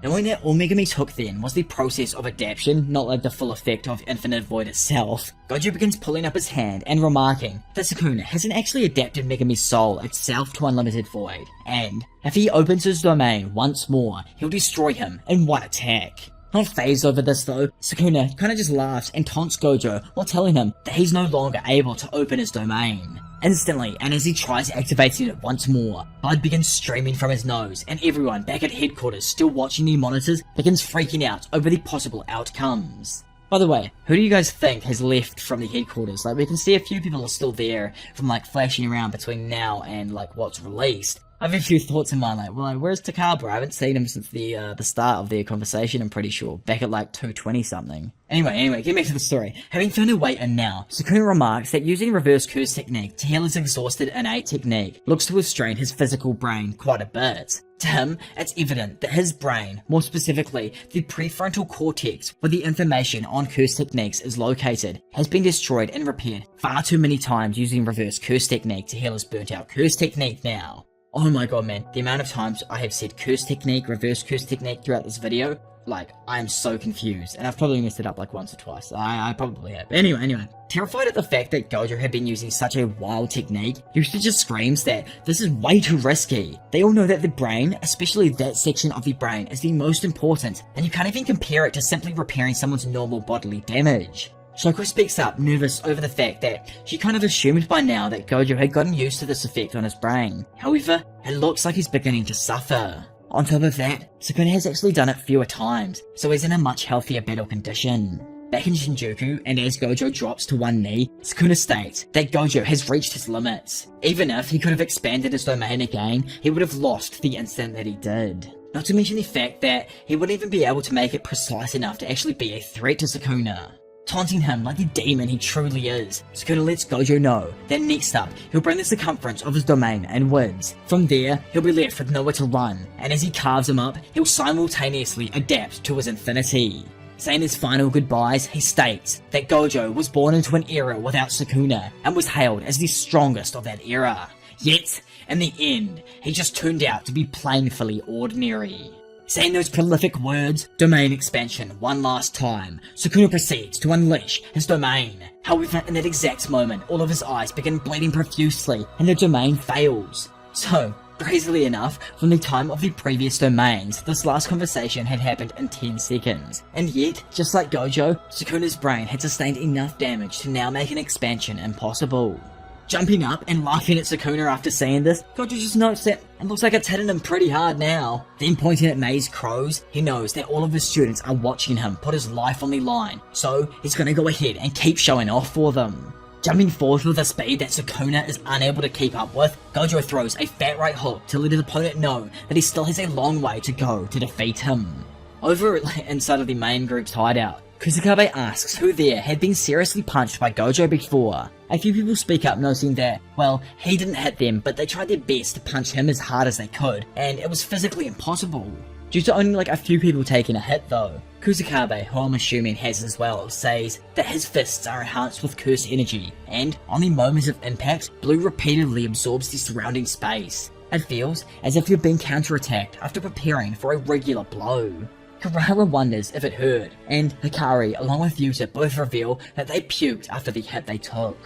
Speaker 1: Knowing that all Megami's hook then was the process of adaptation, not like the full effect of Infinite Void itself, Gojo begins pulling up his hand and remarking that Sukuna hasn't actually adapted Megami's soul itself to Unlimited Void, and if he opens his domain once more, he'll destroy him in one attack. Not fazed over this though, Sukuna kinda just laughs and taunts Gojo while telling him that he's no longer able to open his domain. Instantly, and as he tries activating it once more, blood begins streaming from his nose, and everyone back at headquarters still watching the monitors begins freaking out over the possible outcomes. By the way, who do you guys think has left from the headquarters? Like, we can see a few people are still there from like flashing around between now and like what's released. I have a few thoughts in mind, like, where's Takaba? I haven't seen him since the start of their conversation, I'm pretty sure. Back at like 220 something. Anyway, get back to the story. Having found her way in now, Sukuna remarks that using reverse curse technique to heal his exhausted innate technique looks to have strained his physical brain quite a bit. To him, it's evident that his brain, more specifically the prefrontal cortex where the information on curse techniques is located, has been destroyed and repaired far too many times using reverse curse technique to heal his burnt out curse technique now. Oh my god, man, the amount of times I have said curse technique, reverse curse technique throughout this video, like, I am so confused, and I've probably messed it up like once or twice. I probably have. Anyway, terrified at the fact that Gojo had been using such a wild technique, Yusuke just screams that this is way too risky. They all know that the brain, especially that section of the brain, is the most important, and you can't even compare it to simply repairing someone's normal bodily damage. Shoko speaks up, nervous over the fact that she kind of assumed by now that Gojo had gotten used to this effect on his brain. However, it looks like he's beginning to suffer. On top of that, Sukuna has actually done it fewer times, so he's in a much healthier battle condition. Back in Shinjuku, and as Gojo drops to one knee, Sukuna states that Gojo has reached his limits. Even if he could have expanded his domain again, he would have lost the instant that he did. Not to mention the fact that he wouldn't even be able to make it precise enough to actually be a threat to Sukuna. Taunting him like the demon he truly is, Sukuna lets Gojo know that next up, he'll bring the circumference of his domain and wins. From there, he'll be left with nowhere to run, and as he carves him up, he'll simultaneously adapt to his infinity. Saying his final goodbyes, he states that Gojo was born into an era without Sukuna, and was hailed as the strongest of that era. Yet, in the end, he just turned out to be plainly ordinary. Saying those prolific words, domain expansion, one last time, Sukuna proceeds to unleash his domain. However, in that exact moment, all of his eyes begin bleeding profusely, and the domain fails. So, crazily enough, from the time of the previous domains, this last conversation had happened in 10 seconds. And yet, just like Gojo, Sukuna's brain had sustained enough damage to now make an expansion impossible. Jumping up and laughing at Sukuna after seeing this, Gojo just notes that it looks like it's hitting him pretty hard now. Then pointing at Mei's crows, he knows that all of his students are watching him put his life on the line, so he's gonna go ahead and keep showing off for them. Jumping forward with a speed that Sukuna is unable to keep up with, Gojo throws a fat right hook to let his opponent know that he still has a long way to go to defeat him. Over inside of the main group's hideout, Kusakabe asks who there had been seriously punched by Gojo before. A few people speak up noting that, well, he didn't hit them, but they tried their best to punch him as hard as they could, and it was physically impossible. Due to only like a few people taking a hit though, Kusakabe, who I'm assuming has as well, says that his fists are enhanced with curse energy, and on the moment of impact, blue repeatedly absorbs the surrounding space. It feels as if you're being counterattacked after preparing for a regular blow. Karara wonders if it hurt, and Hikari along with Yuta both reveal that they puked after the hit they took.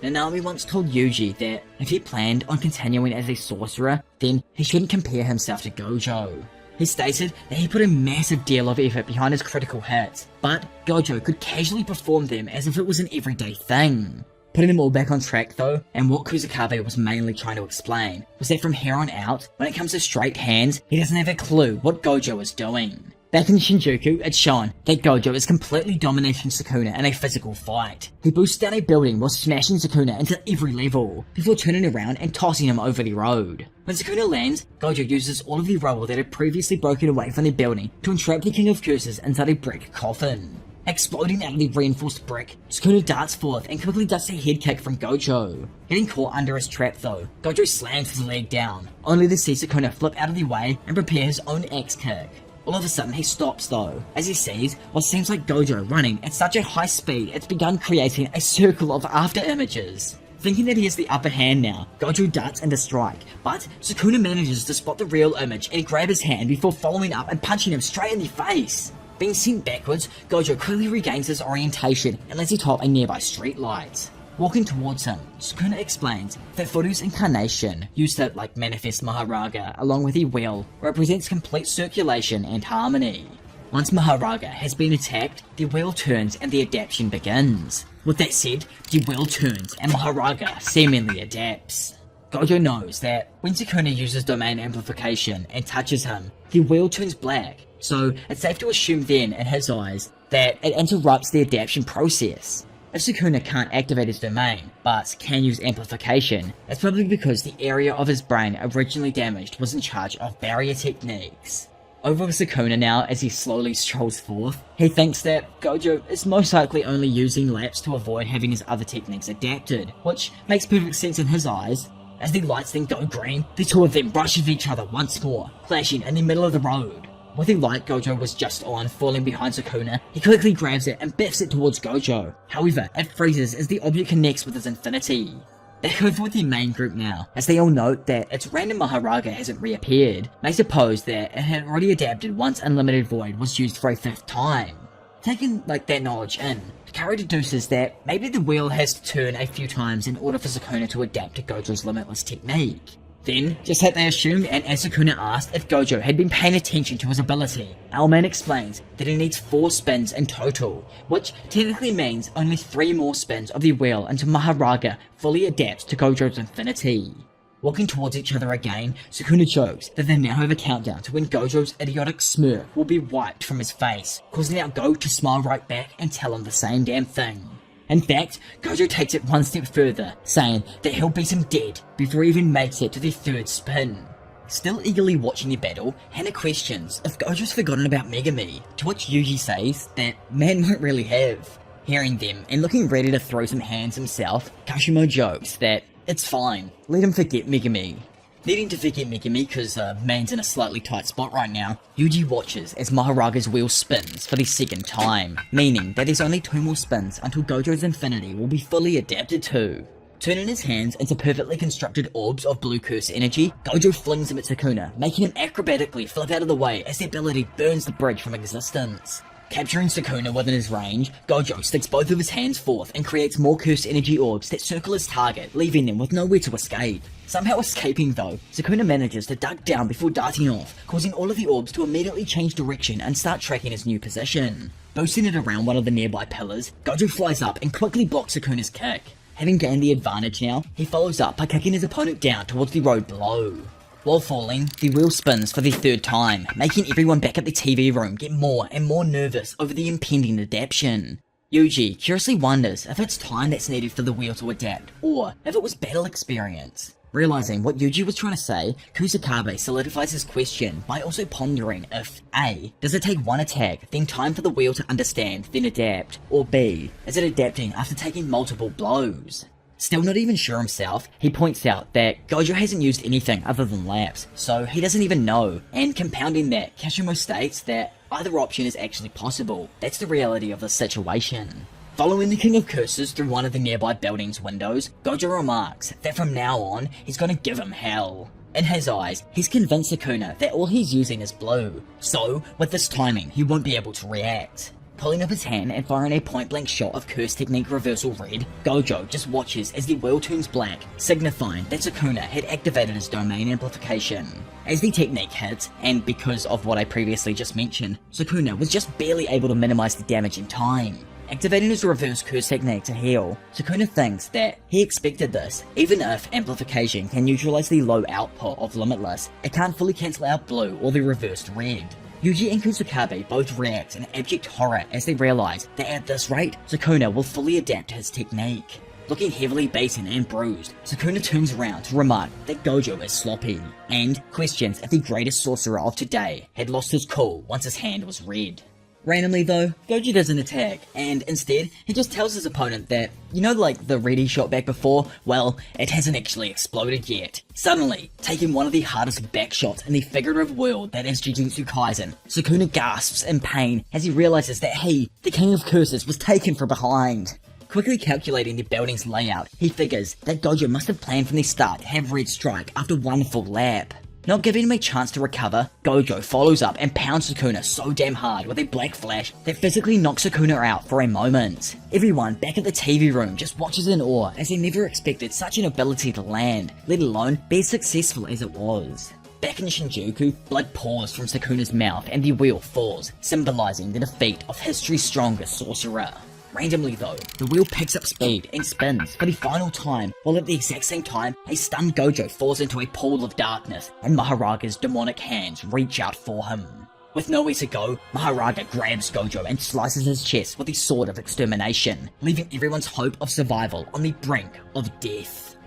Speaker 1: Nanami once told Yuji that if he planned on continuing as a sorcerer, then he shouldn't compare himself to Gojo. He stated that he put a massive deal of effort behind his critical hits, but Gojo could casually perform them as if it was an everyday thing. Putting them all back on track though, and what Kusakabe was mainly trying to explain, was that from here on out, when it comes to straight hands, he doesn't have a clue what Gojo is doing. Back in Shinjuku, it's shown that Gojo is completely dominating Sukuna in a physical fight. He boosts down a building while smashing Sukuna into every level, before turning around and tossing him over the road. When Sukuna lands, Gojo uses all of the rubble that had previously broken away from the building to entrap the King of Curses inside a brick coffin. Exploding out of the reinforced brick, Sukuna darts forth and quickly ducks a head kick from Gojo. Getting caught under his trap though, Gojo slams his leg down, only to see Sukuna flip out of the way and prepare his own axe kick. All of a sudden he stops though, as he sees what seems like Gojo running at such a high speed it's begun creating a circle of after images. Thinking that he has the upper hand now, Gojo darts into strike, but Sukuna manages to spot the real image and grab his hand before following up and punching him straight in the face. Being sent backwards, Gojo quickly regains his orientation and lands atop a nearby streetlight. Walking towards him, Sukuna explains that Furu's incarnation, used to manifest Maharaga along with the wheel, represents complete circulation and harmony. Once Maharaga has been attacked, the wheel turns and the adaptation begins. With that said, the wheel turns and Maharaga seemingly adapts. Gojo knows that when Sukuna uses domain amplification and touches him, the wheel turns black, so it's safe to assume then, in his eyes, that it interrupts the adaptation process. If Sukuna can't activate his domain, but can use amplification, it's probably because the area of his brain originally damaged was in charge of barrier techniques. Over with Sukuna now as he slowly strolls forth, he thinks that Gojo is most likely only using laps to avoid having his other techniques adapted, which makes perfect sense in his eyes. As the lights then go green, the two of them brush with each other once more, clashing in the middle of the road. With the light Gojo was just on falling behind Sukuna, he quickly grabs it and biffs it towards Gojo. However, it freezes as the object connects with his infinity. Back over with the main group now, as they all note that its random Maharaga hasn't reappeared. They suppose that it had already adapted once Unlimited Void was used for a 5th time. Taking that knowledge in, Hikaru deduces that maybe the wheel has to turn a few times in order for Sukuna to adapt to Gojo's limitless technique. Then, just like they assumed, and as Sukuna asked if Gojo had been paying attention to his ability, Owlman explains that he needs 4 spins in total, which technically means only 3 more spins of the wheel until Maharaga fully adapts to Gojo's infinity. Walking towards each other again, Sukuna jokes that they now have a countdown to when Gojo's idiotic smirk will be wiped from his face, causing our Go to smile right back and tell him the same damn thing. In fact, Gojo takes it one step further, saying that he'll beat him dead before he even makes it to the 3rd spin. Still eagerly watching the battle, Hana questions if Gojo's forgotten about Megami, to which Yuji says that man won't really have. Hearing them and looking ready to throw some hands himself, Kashimo jokes that it's fine, let him forget Megami. Needing to forget Megami because man's in a slightly tight spot right now, Yuji watches as Maharaga's wheel spins for the 2nd time, meaning that there's only 2 more spins until Gojo's infinity will be fully adapted to. Turning his hands into perfectly constructed orbs of blue curse energy, Gojo flings them at Sukuna, making him acrobatically flip out of the way as the ability burns the bridge from existence. Capturing Sukuna within his range, Gojo sticks both of his hands forth and creates more cursed energy orbs that circle his target, leaving them with nowhere to escape. Somehow escaping though, Sukuna manages to duck down before darting off, causing all of the orbs to immediately change direction and start tracking his new position. Boosting it around one of the nearby pillars, Gojo flies up and quickly blocks Sukuna's kick. Having gained the advantage now, he follows up by kicking his opponent down towards the road below. While falling, the wheel spins for the 3rd time, making everyone back at the TV room get more and more nervous over the impending adaptation. Yuji curiously wonders if it's time that's needed for the wheel to adapt, or if it was battle experience. Realizing what Yuji was trying to say, Kusakabe solidifies his question by also pondering if A. Does it take one attack, then time for the wheel to understand, then adapt, or B. Is it adapting after taking multiple blows? Still not even sure himself, he points out that Gojo hasn't used anything other than laps, so he doesn't even know, and compounding that, Kashimo states that either option is actually possible. That's the reality of the situation. Following the King of Curses through one of the nearby building's windows, Gojo remarks that from now on, he's gonna give him hell. In his eyes, he's convinced Sukuna that all he's using is blue, so with this timing, he won't be able to react. Pulling up his hand and firing a point-blank shot of Curse Technique Reversal Red, Gojo just watches as the wheel turns black, signifying that Sukuna had activated his domain amplification. As the technique hits, and because of what I previously just mentioned, Sukuna was just barely able to minimize the damage in time. Activating his reverse curse technique to heal, Sukuna thinks that he expected this. Even if amplification can neutralize the low output of Limitless, it can't fully cancel out blue or the reversed red. Yuji and Kusakabe both react in abject horror as they realize that at this rate, Sukuna will fully adapt to his technique. Looking heavily beaten and bruised, Sukuna turns around to remark that Gojo is sloppy, and questions if the greatest sorcerer of today had lost his cool once his hand was red. Randomly though, Gojo doesn't attack, and instead, he just tells his opponent that, the red he shot back before, well, it hasn't actually exploded yet. Suddenly, taking one of the hardest back shots in the figurative world that is Jujutsu Kaisen, Sukuna gasps in pain as he realizes that he, the King of Curses, was taken from behind. Quickly calculating the building's layout, he figures that Gojo must have planned from the start to have red strike after one full lap. Not giving him a chance to recover, Gojo follows up and pounds Sukuna so damn hard with a black flash that physically knocks Sukuna out for a moment. Everyone back at the TV room just watches in awe as they never expected such an ability to land, let alone be as successful as it was. Back in Shinjuku, blood pours from Sukuna's mouth and the wheel falls, symbolizing the defeat of history's strongest sorcerer. Randomly though, the wheel picks up speed and spins for the final time, while at the exact same time, a stunned Gojo falls into a pool of darkness, and Maharaga's demonic hands reach out for him. With nowhere to go, Mahoraga grabs Gojo and slices his chest with his sword of extermination, leaving everyone's hope of survival on the brink of death.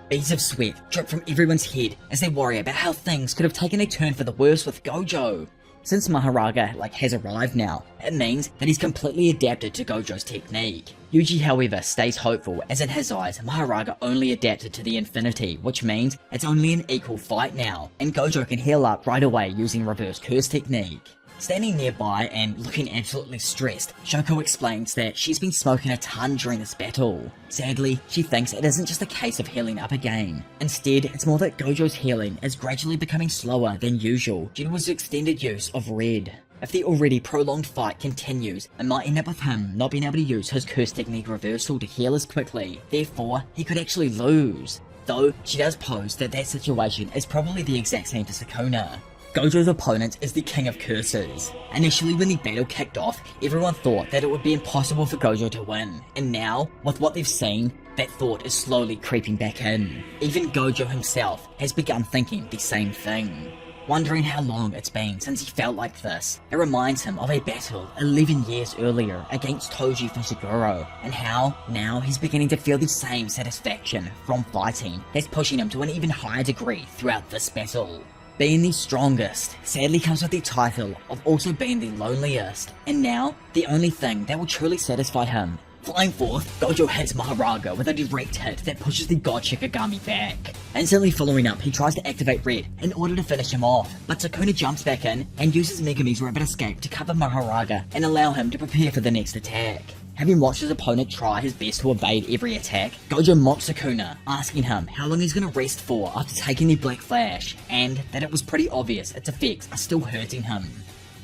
Speaker 1: Beads of sweat drip from everyone's head as they worry about how things could have taken a turn for the worse with Gojo. Since Mahoraga has arrived now, it means that he's completely adapted to Gojo's technique. Yuji, however, stays hopeful, as in his eyes, Mahoraga only adapted to the infinity, which means it's only an equal fight now, and Gojo can heal up right away using reverse curse technique. Standing nearby and looking absolutely stressed, Shoko explains that she's been smoking a ton during this battle. Sadly, she thinks it isn't just a case of healing up again. Instead, it's more that Gojo's healing is gradually becoming slower than usual due to his extended use of red. If the already prolonged fight continues, it might end up with him not being able to use his curse technique reversal to heal as quickly, therefore he could actually lose. Though, she does pose that that situation is probably the exact same to Sukuna. Gojo's opponent is the King of Curses. Initially when the battle kicked off, everyone thought that it would be impossible for Gojo to win, and now, with what they've seen, that thought is slowly creeping back in. Even Gojo himself has begun thinking the same thing. Wondering how long it's been since he felt like this, it reminds him of a battle 11 years earlier against Toji Fushiguro, and how now he's beginning to feel the same satisfaction from fighting that's pushing him to an even higher degree throughout this battle. Being the strongest sadly comes with the title of also being the loneliest, and now the only thing that will truly satisfy him. Flying forth, Gojo hits Mahoraga with a direct hit that pushes the God Shikigami back. Instantly following up, he tries to activate Red in order to finish him off, but Sukuna jumps back in and uses Megami's rapid escape to cover Mahoraga and allow him to prepare for the next attack. Having watched his opponent try his best to evade every attack, Gojo mocks Sukuna, asking him how long he's gonna rest for after taking the Black Flash, and that it was pretty obvious its effects are still hurting him.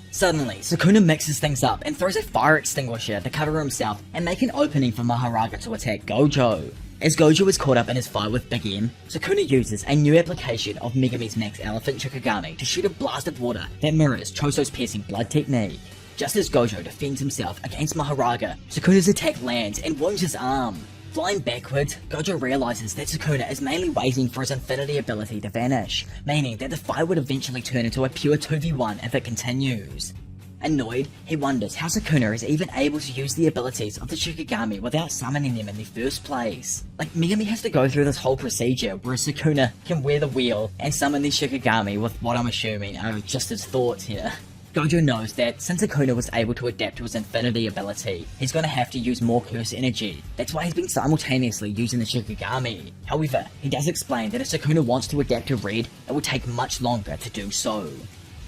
Speaker 1: Suddenly, Sukuna mixes things up and throws a fire extinguisher to cover himself and make an opening for Mahoraga to attack Gojo. As Gojo is caught up in his fight with Big M, Sukuna uses a new application of Megami's Max Elephant Shikigami to shoot a blast of water that mirrors Choso's piercing blood technique. Just as Gojo defends himself against Mahoraga, Sukuna's attack lands and wounds his arm. Flying backwards, Gojo realizes that Sukuna is mainly waiting for his infinity ability to vanish, meaning that the fight would eventually turn into a pure 2v1 if it continues. Annoyed, he wonders how Sukuna is even able to use the abilities of the Shikigami without summoning them in the first place. Like, Megami has to go through this whole procedure, whereas Sukuna can wear the wheel and summon the Shikigami with what I'm assuming are just his thoughts here. Gojo knows that since Sukuna was able to adapt to his infinity ability, he's going to have to use more curse energy. That's why he's been simultaneously using the Shikigami. However, he does explain that if Sukuna wants to adapt to Red, it will take much longer to do so.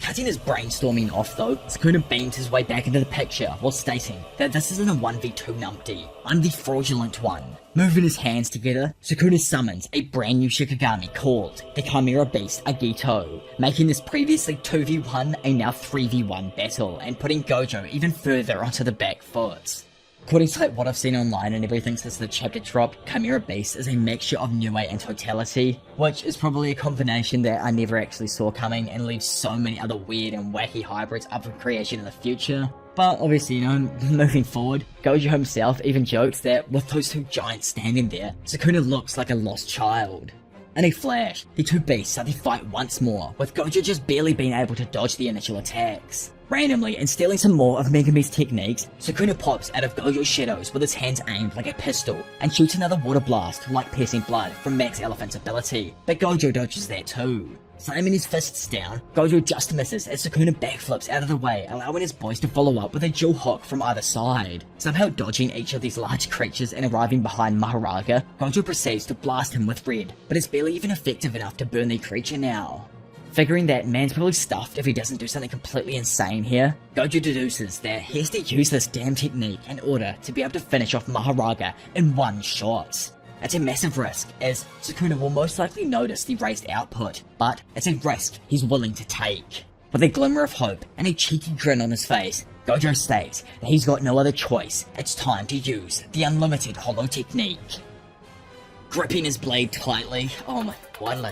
Speaker 1: Cutting his brainstorming off though, Sukuna beams his way back into the picture while stating that this isn't a 1v2 numpty, I'm the fraudulent one. Moving his hands together, Sukuna summons a brand new Shikigami called the Chimera Beast Agito, making this previously 2v1 a now 3v1 battle and putting Gojo even further onto the back foot. According to what I've seen online and everything since the chapter dropped, Chimera Beast is a mixture of Niue and Totality, which is probably a combination that I never actually saw coming and leaves so many other weird and wacky hybrids up for creation in the future. But obviously, moving forward, Gojo himself even jokes that with those two giants standing there, Sukuna looks like a lost child. In a flash, the two beasts start to fight once more, with Gojo just barely being able to dodge the initial attacks. Randomly, and stealing some more of Megami's techniques, Sukuna pops out of Gojo's shadows with his hands aimed like a pistol, and shoots another water blast like piercing blood from Max Elephant's ability, but Gojo dodges that too. Slamming his fists down, Gojo just misses as Sukuna backflips out of the way, allowing his boys to follow up with a dual hook from either side. Somehow dodging each of these large creatures and arriving behind Mahoraga, Gojo proceeds to blast him with red, but it's barely even effective enough to burn the creature now. Figuring that man's probably stuffed if he doesn't do something completely insane here, Gojo deduces that he has to use this damn technique in order to be able to finish off Mahoraga in one shot. It's a massive risk, as Sukuna will most likely notice the raised output, but it's a risk he's willing to take. With a glimmer of hope and a cheeky grin on his face, Gojo states that he's got no other choice, it's time to use the unlimited hollow technique. Gripping his blade tightly, oh my, why did I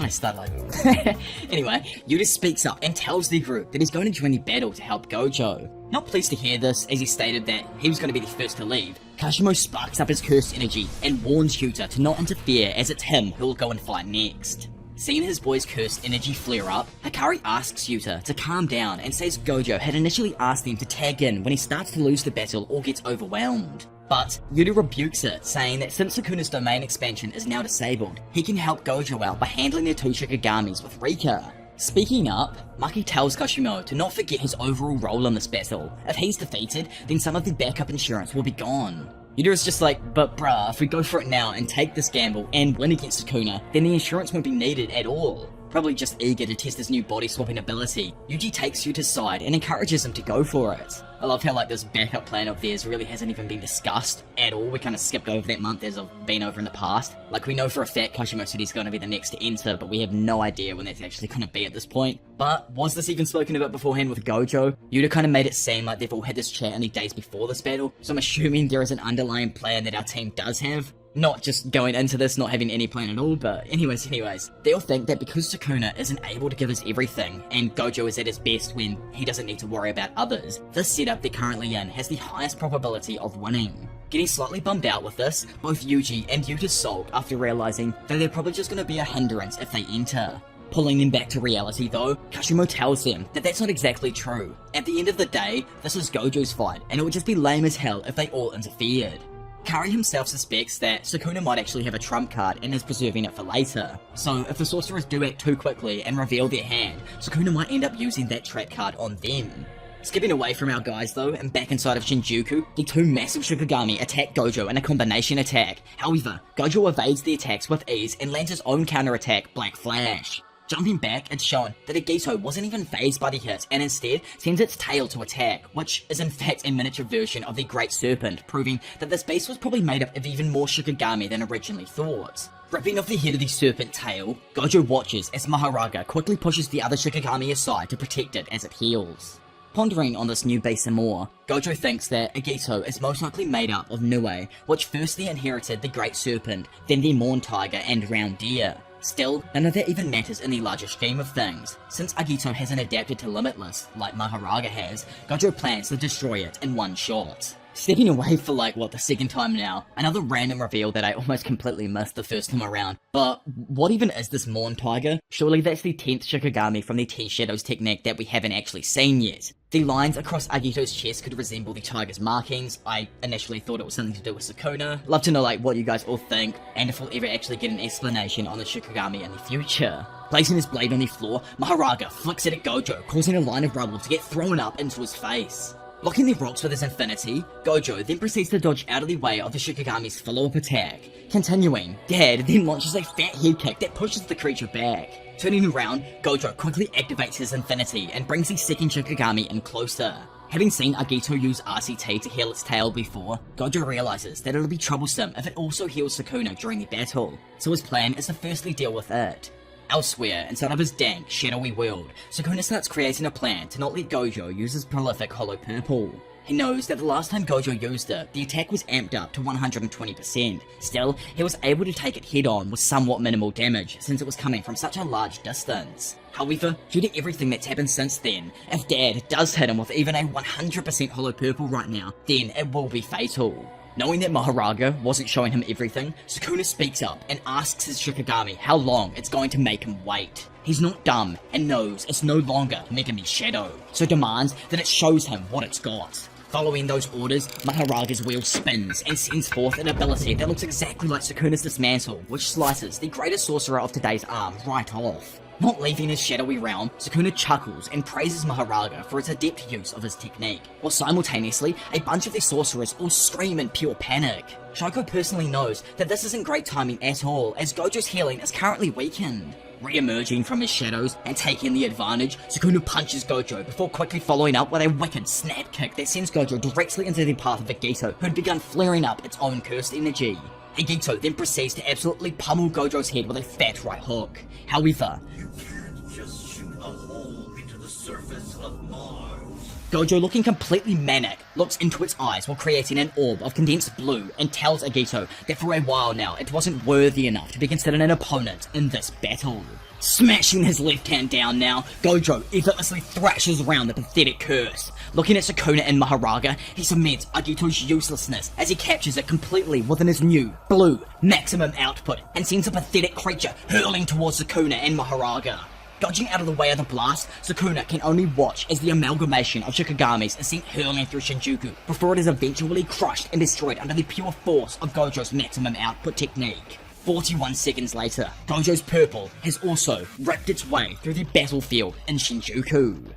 Speaker 1: start like that? Anyway, Yuta speaks up and tells the group that he's going to join the battle to help Gojo. Not pleased to hear this, as he stated that he was going to be the first to leave, Kashimo sparks up his cursed energy and warns Yuta to not interfere as it's him who will go and fight next. Seeing his boy's cursed energy flare up, Hikari asks Yuta to calm down and says Gojo had initially asked him to tag in when he starts to lose the battle or gets overwhelmed. But Yuta rebukes it, saying that since Sukuna's domain expansion is now disabled, he can help Gojo out by handling the two Shikagamis with Rika. Speaking up, Maki tells Kashimo to not forget his overall role in this battle. If he's defeated, then some of the backup insurance will be gone. Yuta is just like, but bruh, if we go for it now and take this gamble and win against Sukuna, then the insurance won't be needed at all. Probably just eager to test his new body swapping ability, Yuji takes Yuta's side and encourages him to go for it. I love how this backup plan of theirs really hasn't even been discussed at all. We kind of skipped over that month as I've been over in the past. We know for a fact Kashimo said he's going to be the next to enter, but we have no idea when that's actually going to be at this point. But was this even spoken about beforehand with Gojo? Yuta kind of made it seem like they've all had this chat in the days before this battle, so I'm assuming there is an underlying plan that our team does have. Not just going into this not having any plan at all, but anyways, they all think that because Sukuna isn't able to give us everything, and Gojo is at his best when he doesn't need to worry about others, this setup they're currently in has the highest probability of winning. Getting slightly bummed out with this, both Yuji and Yuta sulk after realizing that they're probably just going to be a hindrance if they enter. Pulling them back to reality though, Kashimo tells them that that's not exactly true. At the end of the day, this is Gojo's fight, and it would just be lame as hell if they all interfered. Kari himself suspects that Sukuna might actually have a trump card and is preserving it for later. So if the sorcerers do act too quickly and reveal their hand, Sukuna might end up using that trap card on them. Skipping away from our guys though, and back inside of Shinjuku, the two massive Shikigami attack Gojo in a combination attack. However, Gojo evades the attacks with ease and lands his own counter-attack, Black Flash. Jumping back, it's shown that Agito wasn't even fazed by the hit and instead sends its tail to attack, which is in fact a miniature version of the Great Serpent, proving that this base was probably made up of even more Shikigami than originally thought. Ripping off the head of the serpent tail, Gojo watches as Maharaga quickly pushes the other Shikigami aside to protect it as it heals. Pondering on this new base some more, Gojo thinks that Agito is most likely made up of Nue, which firstly inherited the Great Serpent, then the Morn Tiger and Round Deer. Still, none of that even matters in the larger scheme of things. Since Agito hasn't adapted to Limitless, like Maharaga has, Gojo plans to destroy it in one shot. Stepping away for the second time now, another random reveal that I almost completely missed the first time around. But what even is this Morn Tiger? Surely that's the 10th Shikigami from the 10 Shadows technique that we haven't actually seen yet. The lines across Agito's chest could resemble the tiger's markings. I initially thought it was something to do with Sukuna. Love to know what you guys all think, and if we'll ever actually get an explanation on the Shikigami in the future. Placing his blade on the floor, Maharaga flicks it at Gojo, causing a line of rubble to get thrown up into his face. Blocking the rocks with his infinity, Gojo then proceeds to dodge out of the way of the Shikigami's follow-up attack. Continuing, Dad then launches a fat head kick that pushes the creature back. Turning around, Gojo quickly activates his infinity and brings the second Shikigami in closer. Having seen Agito use RCT to heal its tail before, Gojo realizes that it'll be troublesome if it also heals Sukuna during the battle, so his plan is to firstly deal with it. Elsewhere, inside of his dank, shadowy world, Sukuna starts creating a plan to not let Gojo use his prolific Hollow Purple. He knows that the last time Gojo used it, the attack was amped up to 120%. Still, he was able to take it head-on with somewhat minimal damage, since it was coming from such a large distance. However, due to everything that's happened since then, if Dad does hit him with even a 100% Hollow Purple right now, then it will be fatal. Knowing that Maharaga wasn't showing him everything, Sukuna speaks up and asks his Shikigami how long it's going to make him wait. He's not dumb and knows it's no longer Megami Shadow, so demands that it shows him what it's got. Following those orders, Maharaga's wheel spins and sends forth an ability that looks exactly like Sukuna's Dismantle, which slices the greatest sorcerer of today's arm right off. Not leaving his shadowy realm, Sukuna chuckles and praises Maharaga for its adept use of his technique, while simultaneously, a bunch of the sorcerers all scream in pure panic. Shoko personally knows that this isn't great timing at all, as Gojo's healing is currently weakened. Re-emerging from his shadows and taking the advantage, Sukuna punches Gojo before quickly following up with a wicked snap kick that sends Gojo directly into the path of Agito, who had begun flaring up its own cursed energy. Agito then proceeds to absolutely pummel Gojo's head with a fat right hook. However,
Speaker 2: you can't just shoot a hole into the surface of Mars.
Speaker 1: Gojo, looking completely manic, looks into its eyes while creating an orb of condensed blue and tells Agito that for a while now it wasn't worthy enough to be considered an opponent in this battle. Smashing his left hand down now, Gojo effortlessly thrashes around the pathetic curse. Looking at Sukuna and Maharaga, he cements Agito's uselessness as he captures it completely within his new, blue, maximum output and sends a pathetic creature hurling towards Sukuna and Maharaga. Dodging out of the way of the blast, Sukuna can only watch as the amalgamation of Shikigami's is sent hurling through Shinjuku before it is eventually crushed and destroyed under the pure force of Gojo's maximum output technique. 41 seconds later, Gojo's purple has also ripped its way through the battlefield in Shinjuku.
Speaker 2: The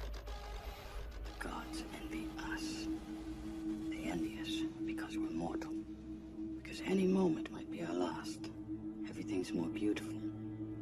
Speaker 2: gods envy us. They envy us because we're mortal. Because any moment might be our last. Everything's more beautiful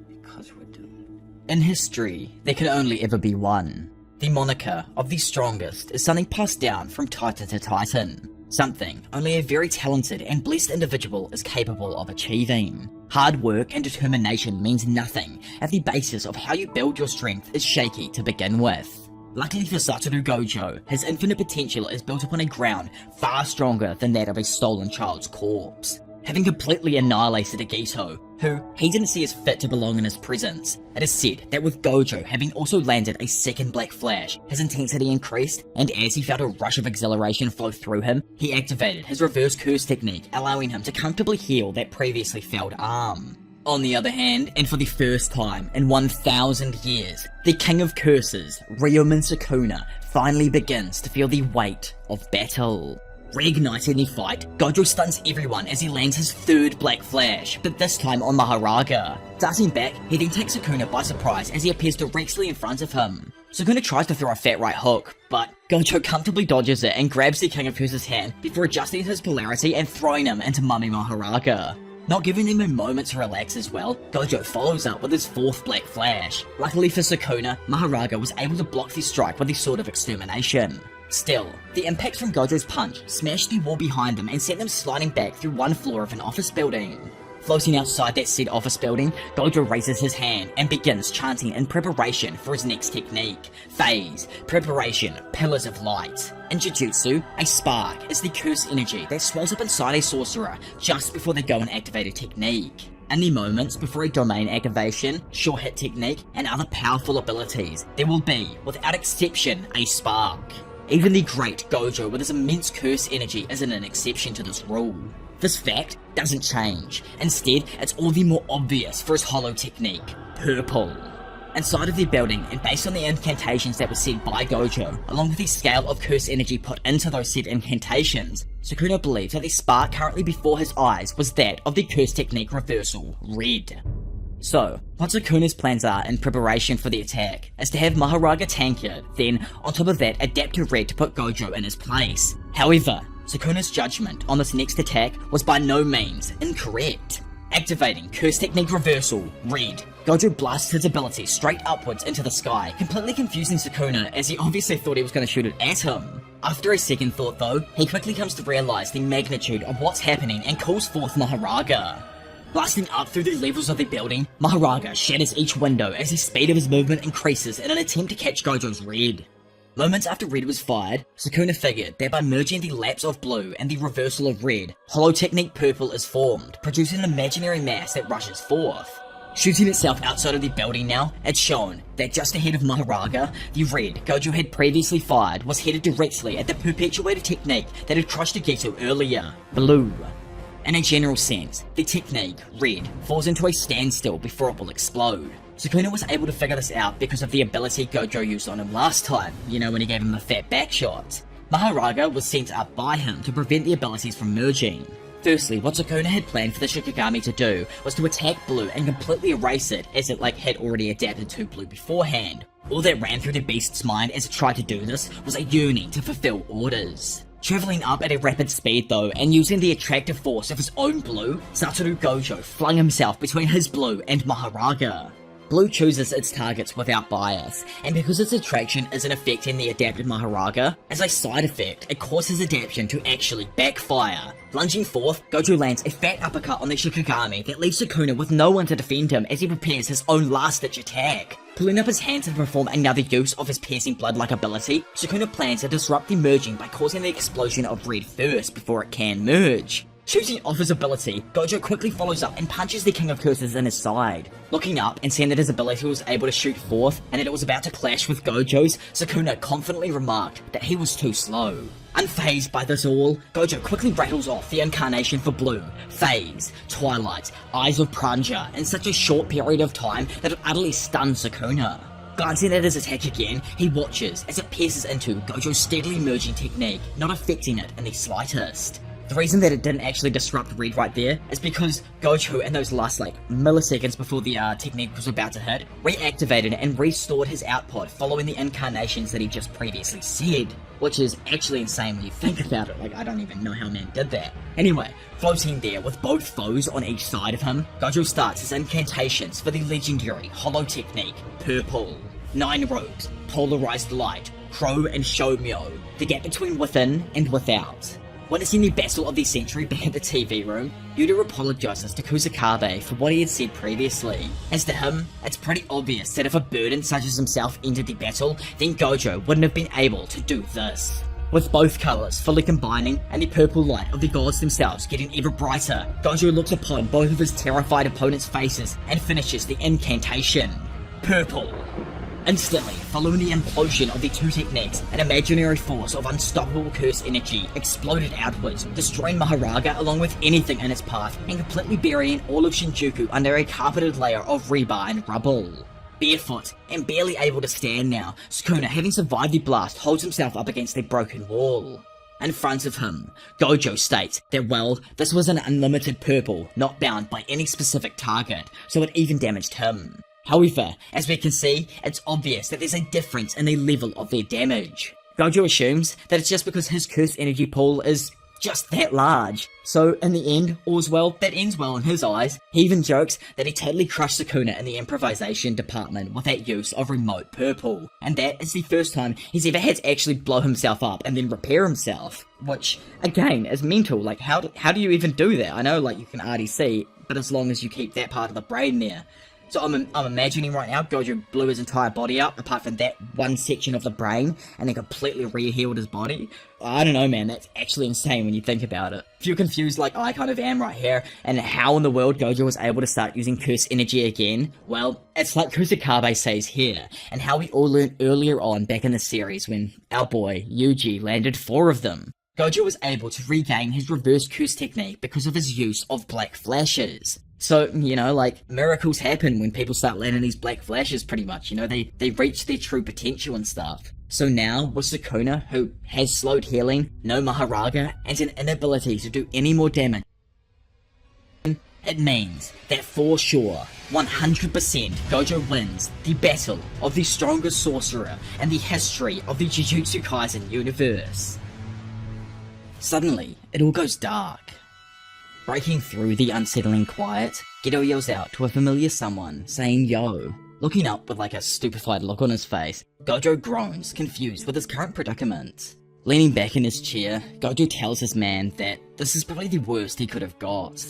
Speaker 2: because we're doomed.
Speaker 1: In history, there can only ever be one. The moniker of the strongest is something passed down from Titan to Titan. Something only a very talented and blessed individual is capable of achieving. Hard work and determination means nothing if the basis of how you build your strength is shaky to begin with. Luckily for Satoru Gojo, his infinite potential is built upon a ground far stronger than that of a stolen child's corpse. Having completely annihilated Agito, who he didn't see as fit to belong in his presence, it is said that with Gojo having also landed a second Black Flash, his intensity increased, and as he felt a rush of exhilaration flow through him, he activated his reverse curse technique, allowing him to comfortably heal that previously failed arm. On the other hand, and for the first time in 1,000 years, the King of Curses, Ryomen Sukuna, finally begins to feel the weight of battle. Reigniting the fight, Gojo stuns everyone as he lands his third Black Flash, but this time on Maharaga. Darting back, he then takes Sukuna by surprise as he appears directly in front of him. Sukuna tries to throw a fat right hook, but Gojo comfortably dodges it and grabs the King of Curses' hand before adjusting his polarity and throwing him into Mummy Maharaga. Not giving him a moment to relax as well, Gojo follows up with his fourth Black Flash. Luckily for Sukuna, Maharaga was able to block the strike with the Sword of Extermination. Still, the impact from Gojo's punch smashed the wall behind them and sent them sliding back through one floor of an office building. Floating outside that said office building, Gojo raises his hand and begins chanting in preparation for his next technique. Phase, preparation, pillars of light. In Jujutsu, a spark is the curse energy that swells up inside a sorcerer just before they go and activate a technique. In the moments before a domain activation, sure hit technique, and other powerful abilities, there will be, without exception, a spark. Even the great Gojo with his immense curse energy isn't an exception to this rule. This fact doesn't change. Instead, it's all the more obvious for his hollow technique, purple. Inside of the building, and based on the incantations that were said by Gojo, along with the scale of curse energy put into those said incantations, Sukuna believes that the spark currently before his eyes was that of the curse technique reversal, red. So, what Sukuna's plans are in preparation for the attack is to have Maharaga tank it, then on top of that adapt to red to put Gojo in his place. However, Sukuna's judgment on this next attack was by no means incorrect. Activating curse technique reversal, red, Gojo blasts his ability straight upwards into the sky, completely confusing Sukuna as he obviously thought he was going to shoot it at him. After a second thought though, he quickly comes to realize the magnitude of what's happening and calls forth Maharaga. Blasting up through the levels of the building, Maharaga shatters each window as the speed of his movement increases in an attempt to catch Gojo's red. Moments after red was fired, Sukuna figured that by merging the lapse of blue and the reversal of red, hollow technique purple is formed, producing an imaginary mass that rushes forth. Shooting itself outside of the building now, it's shown that just ahead of Maharaga, the red Gojo had previously fired was headed directly at the perpetuated technique that had crushed Agito earlier, blue. In a general sense, the technique, red, falls into a standstill before it will explode. Sukuna was able to figure this out because of the ability Gojo used on him last time, you know, when he gave him the fat back shot. Maharaga was sent up by him to prevent the abilities from merging. Firstly, what Sukuna had planned for the Shikigami to do was to attack blue and completely erase it, as it had already adapted to blue beforehand. All that ran through the beast's mind as it tried to do this was a yearning to fulfill orders. Traveling up at a rapid speed though, and using the attractive force of his own blue, Satoru Gojo flung himself between his blue and Maharaga. Blue chooses its targets without bias, and because its attraction isn't affecting the adapted Maharaga, as a side effect, it causes adaptation to actually backfire. Lunging forth, Gojo lands a fat uppercut on the Shikigami that leaves Sukuna with no one to defend him as he prepares his own last-ditch attack. Pulling up his hand to perform another use of his piercing blood-like ability, Sukuna plans to disrupt the merging by causing the explosion of red first before it can merge. Shooting off his ability, Gojo quickly follows up and punches the King of Curses in his side. Looking up and seeing that his ability was able to shoot forth and that it was about to clash with Gojo's, Sukuna confidently remarked that he was too slow. Unfazed by this all, Gojo quickly rattles off the incarnation for Blue, Phase, Twilight, Eyes of Pranja in such a short period of time that it utterly stuns Sukuna. Glancing at his attack again, he watches as it pierces into Gojo's steadily merging technique, not affecting it in the slightest. The reason that it didn't actually disrupt Red right there is because Gojo, in those last milliseconds before the technique was about to hit, reactivated and restored his output following the incarnations that he just previously said. Which is actually insane when you think about it, I don't even know how man did that. Anyway, floating there with both foes on each side of him, Gojo starts his incantations for the legendary Hollow technique, Purple. 9 rogues, Polarized Light, Crow and Shomyo, the gap between within and without. Witnessing the battle of the century back at the TV room, Yuta apologizes to Kusakabe for what he had said previously. As to him, it's pretty obvious that if a burden such as himself entered the battle, then Gojo wouldn't have been able to do this. With both colours fully combining and the purple light of the gods themselves getting ever brighter, Gojo looks upon both of his terrified opponents' faces and finishes the incantation. Purple. Instantly, following the implosion of the two techniques, an imaginary force of unstoppable curse energy exploded outwards, destroying Maharaga along with anything in its path, and completely burying all of Shinjuku under a carpeted layer of rebar and rubble. Barefoot, and barely able to stand now, Sukuna, having survived the blast, holds himself up against a broken wall. In front of him, Gojo states that, well, this was an unlimited purple, not bound by any specific target, so it even damaged him. However, as we can see, it's obvious that there's a difference in the level of their damage. Gojo assumes that it's just because his cursed energy pool is just that large. So in the end, all's well that ends well in his eyes. He even jokes that he totally crushed Sukuna in the improvisation department with that use of remote purple. And that is the first time he's ever had to actually blow himself up and then repair himself. Which, again, is mental. How do you even do that? I know, you can already see, but as long as you keep that part of the brain there. So I'm imagining right now, Gojo blew his entire body up, apart from that one section of the brain, and then completely re-healed his body. I don't know, man, that's actually insane when you think about it. If you're confused like I kind of am right here, and how in the world Gojo was able to start using curse energy again, well, it's like Kusakabe says here, and how we all learned earlier on back in the series when our boy, Yuji, landed 4 of them. Gojo was able to regain his reverse curse technique because of his use of black flashes. So, miracles happen when people start landing these black flashes pretty much, they reach their true potential and stuff. So now, with Sukuna, who has slowed healing, no Maharaga, and an inability to do any more damage, it means that for sure, 100% Gojo wins the battle of the strongest sorcerer in the history of the Jujutsu Kaisen universe. Suddenly, it all goes dark. Breaking through the unsettling quiet, Gedo yells out to a familiar someone, saying yo. Looking up with a stupefied look on his face, Gojo groans, confused with his current predicament. Leaning back in his chair, Gojo tells his man that this is probably the worst he could have got.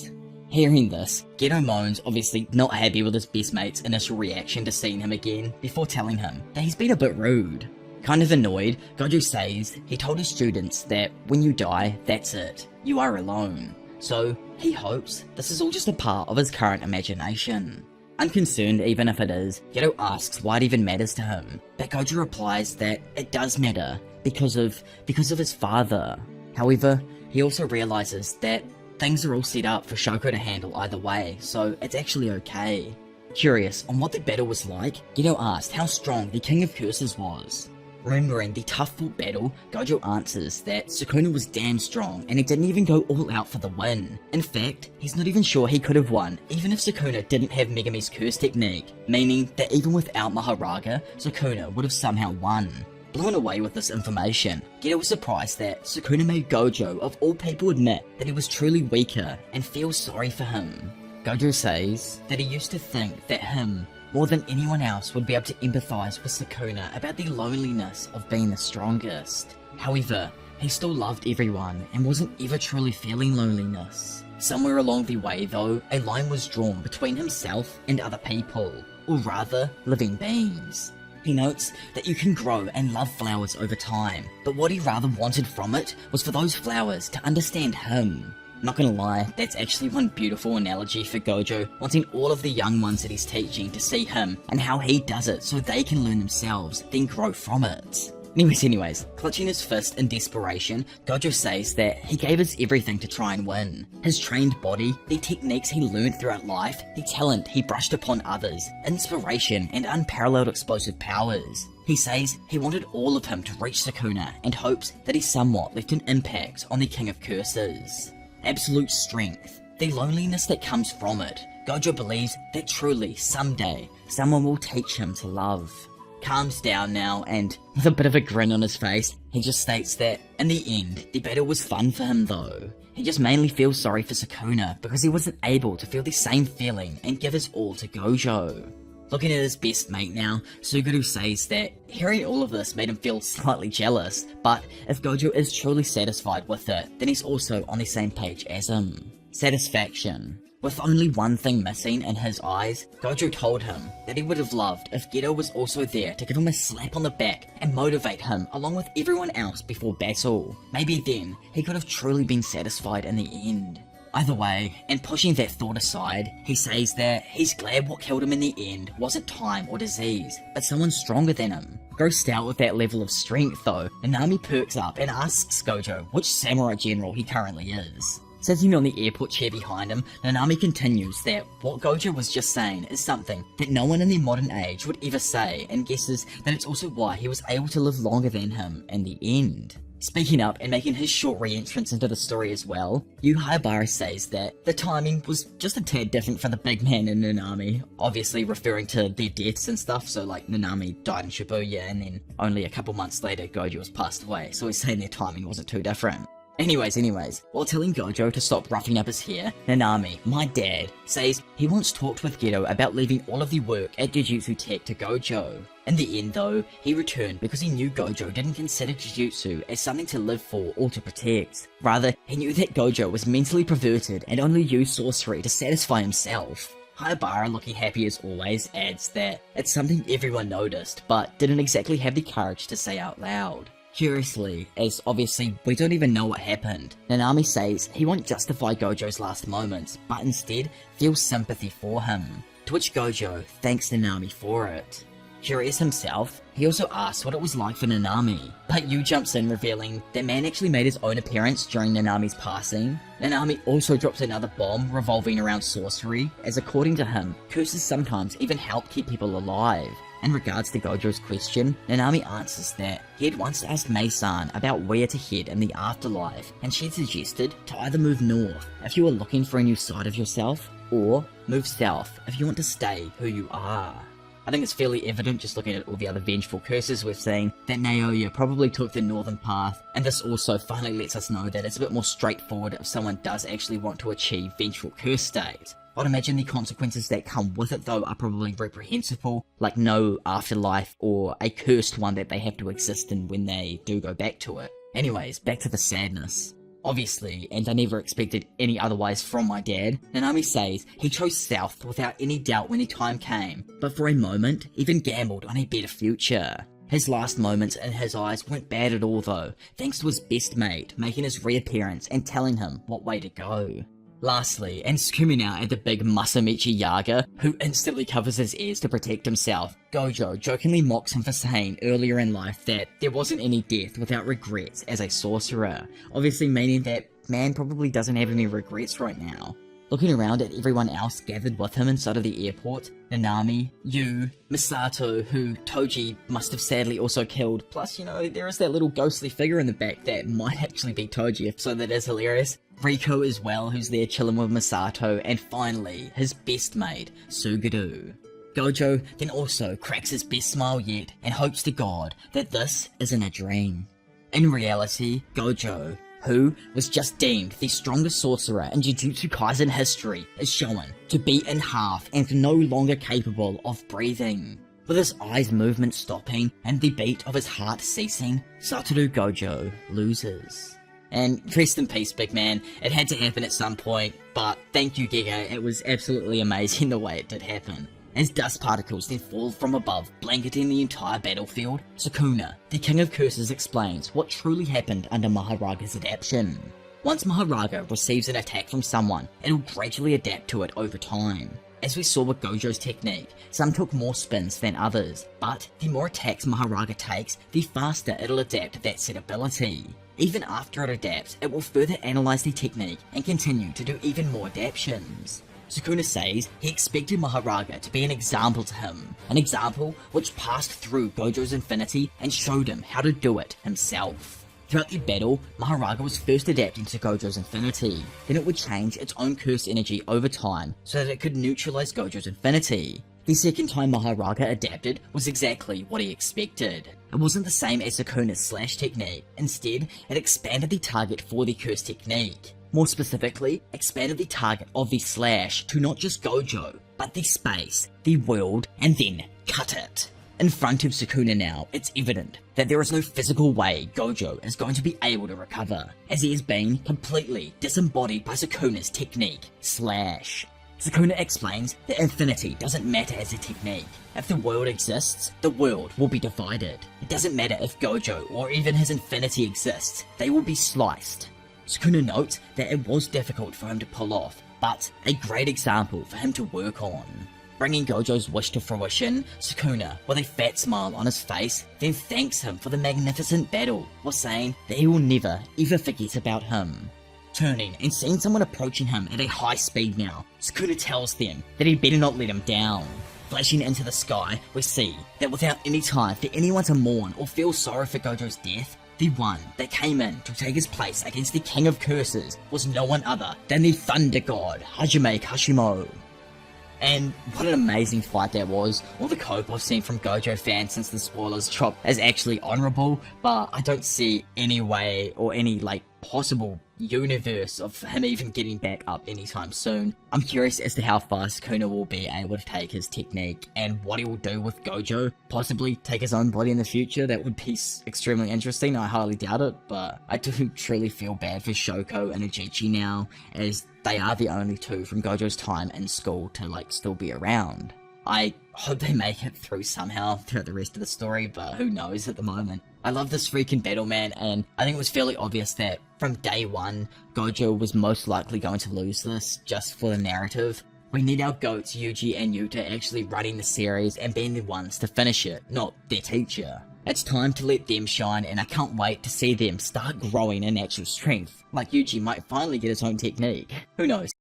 Speaker 1: Hearing this, Gedo moans, obviously not happy with his best mate's initial reaction to seeing him again, before telling him that he's been a bit rude. Kind of annoyed, Gojo says he told his students that when you die, that's it, you are alone. So, he hopes this is all just a part of his current imagination. Unconcerned even if it is, Gedo asks why it even matters to him, but Gojo replies that it does matter because of his father. However, he also realizes that things are all set up for Shoko to handle either way, so it's actually okay. Curious on what the battle was like, Gedo asked how strong the King of Curses was. Remembering the tough fought battle, Gojo answers that Sukuna was damn strong and he didn't even go all out for the win. In fact, he's not even sure he could have won even if Sukuna didn't have Megumi's curse technique, meaning that even without Maharaga, Sukuna would have somehow won. Blown away with this information, Gedo was surprised that Sukuna made Gojo of all people admit that he was truly weaker and feels sorry for him. Gojo says that he used to think that him more than anyone else would be able to empathize with Sukuna about the loneliness of being the strongest. However, he still loved everyone and wasn't ever truly feeling loneliness. Somewhere along the way though, a line was drawn between himself and other people, or rather, living beings. He notes that you can grow and love flowers over time, but what he rather wanted from it was for those flowers to understand him. Not gonna lie, that's actually one beautiful analogy for Gojo, wanting all of the young ones that he's teaching to see him and how he does it so they can learn themselves, then grow from it. Anyways, clutching his fist in desperation, Gojo says that he gave his everything to try and win. His trained body, the techniques he learned throughout life, the talent he brushed upon others, inspiration and unparalleled explosive powers. He says he wanted all of him to reach Sukuna and hopes that he somewhat left an impact on the King of Curses. Absolute strength, the loneliness that comes from it. Gojo believes that truly, someday, someone will teach him to love. Calms down now, and with a bit of a grin on his face, he just states that, in the end, the battle was fun for him though. He just mainly feels sorry for Sukuna because he wasn't able to feel the same feeling and give his all to Gojo. Looking at his best mate now, Suguru says that hearing all of this made him feel slightly jealous, but if Gojo is truly satisfied with it, then he's also on the same page as him. Satisfaction. With only one thing missing in his eyes, Gojo told him that he would have loved if Geto was also there to give him a slap on the back and motivate him along with everyone else before battle. Maybe then, he could have truly been satisfied in the end. Either way, and pushing that thought aside, he says that he's glad what killed him in the end wasn't time or disease, but someone stronger than him. Grossed out with that level of strength though, Nanami perks up and asks Gojo which samurai general he currently is. Sitting on the airport chair behind him, Nanami continues that what Gojo was just saying is something that no one in the modern age would ever say, and guesses that it's also why he was able to live longer than him in the end. Speaking up and making his short re-entrance into the story as well, Yu Haibara says that the timing was just a tad different for the big man and Nanami, obviously referring to their deaths and stuff, so like Nanami died in Shibuya and then only a couple months later Gojo was passed away, so he's saying their timing wasn't too different. Anyways, while telling Gojo to stop roughing up his hair, Nanami, my dad, says he once talked with Geto about leaving all of the work at Jujutsu Tech to Gojo. In the end though, he returned because he knew Gojo didn't consider Jujutsu as something to live for or to protect. Rather, he knew that Gojo was mentally perverted and only used sorcery to satisfy himself. Haibara, looking happy as always, adds that it's something everyone noticed, but didn't exactly have the courage to say out loud. Curiously, as obviously we don't even know what happened, Nanami says he won't justify Gojo's last moments, but instead feels sympathy for him, to which Gojo thanks Nanami for it. Curious himself, he also asks what it was like for Nanami, but Yu jumps in revealing that man actually made his own appearance during Nanami's passing. Nanami also drops another bomb revolving around sorcery, as according to him, curses sometimes even help keep people alive. In regards to Gojo's question, Nanami answers that he had once asked Mei-san about where to head in the afterlife, and she suggested to either move north if you were looking for a new side of yourself, or move south if you want to stay who you are. I think it's fairly evident just looking at all the other vengeful curses we've seen that Naoya probably took the northern path, and this also finally lets us know that it's a bit more straightforward if someone does actually want to achieve vengeful curse state. I'd imagine the consequences that come with it though are probably reprehensible, like no afterlife or a cursed one that they have to exist in when they do go back to it. Anyways, back to the sadness. Obviously, and I never expected any otherwise from my dad, Nanami says he chose south without any doubt when the time came, but for a moment even gambled on a better future. His last moments in his eyes weren't bad at all though, thanks to his best mate making his reappearance and telling him what way to go. Lastly, and screaming out at the big Masamichi Yaga, who instantly covers his ears to protect himself, Gojo jokingly mocks him for saying earlier in life that there wasn't any death without regrets as a sorcerer, obviously meaning that man probably doesn't have any regrets right now. Looking around at everyone else gathered with him inside of the airport, Nanami, Yu, Misato, who Toji must have sadly also killed, plus, you know, there is that little ghostly figure in the back that might actually be Toji, so that is hilarious. Riko as well, who's there chilling with Misato, and finally, his best mate, Suguru. Gojo then also cracks his best smile yet, and hopes to God that this isn't a dream. In reality, Gojo who was just deemed the strongest sorcerer in Jujutsu Kaisen history, is shown to be in half and no longer capable of breathing. With his eyes movement stopping and the beat of his heart ceasing, Satoru Gojo loses. And rest in peace, big man. It had to happen at some point, but thank you, Giga. It was absolutely amazing the way it did happen. As dust particles then fall from above, blanketing the entire battlefield, Sukuna, the King of Curses, explains what truly happened under Maharaga's adaptation. Once Maharaga receives an attack from someone, it'll gradually adapt to it over time. As we saw with Gojo's technique, some took more spins than others, but the more attacks Maharaga takes, the faster it'll adapt to that said ability. Even after it adapts, it will further analyze the technique and continue to do even more adaptations. Sukuna says he expected Maharaga to be an example to him, an example which passed through Gojo's infinity and showed him how to do it himself. Throughout the battle, Maharaga was first adapting to Gojo's infinity, then it would change its own curse energy over time so that it could neutralize Gojo's infinity. The second time Maharaga adapted was exactly what he expected. It wasn't the same as Sukuna's slash technique, instead it expanded the target for the curse technique. More specifically, expanded the target of the slash to not just Gojo, but the space, the world, and then cut it. In front of Sukuna now, it's evident that there is no physical way Gojo is going to be able to recover, as he is being completely disembodied by Sukuna's technique, slash. Sukuna explains that infinity doesn't matter as a technique. If the world exists, the world will be divided. It doesn't matter if Gojo or even his infinity exists, they will be sliced. Sukuna notes that it was difficult for him to pull off, but a great example for him to work on. Bringing Gojo's wish to fruition, Sukuna, with a fat smile on his face, then thanks him for the magnificent battle, while saying that he will never ever forget about him. Turning and seeing someone approaching him at a high speed now, Sukuna tells them that he better not let him down. Flashing into the sky, we see that without any time for anyone to mourn or feel sorry for Gojo's death, the one that came in to take his place against the King of Curses was no one other than the Thunder God, Hajime Kashimo. And what an amazing fight that was. All the cope I've seen from Gojo fans since the spoilers drop is actually honourable, but I don't see any way or any possible universe of him even getting back up anytime soon. I'm curious as to how far Sukuna will be able to take his technique and what he will do with Gojo. Possibly take his own body in the future. That would be extremely interesting. I highly doubt it, but I do truly feel bad for Shoko and Ajichi now, as they are the only two from Gojo's time in school to still be around. I hope they make it through somehow throughout the rest of the story, but who knows at the moment. I love this freaking battle, man, and I think it was fairly obvious that from day one, Gojo was most likely going to lose this, just for the narrative. We need our goats Yuji and Yuta actually running the series and being the ones to finish it, not their teacher. It's time to let them shine, and I can't wait to see them start growing in actual strength. Like Yuji might finally get his own technique. Who knows?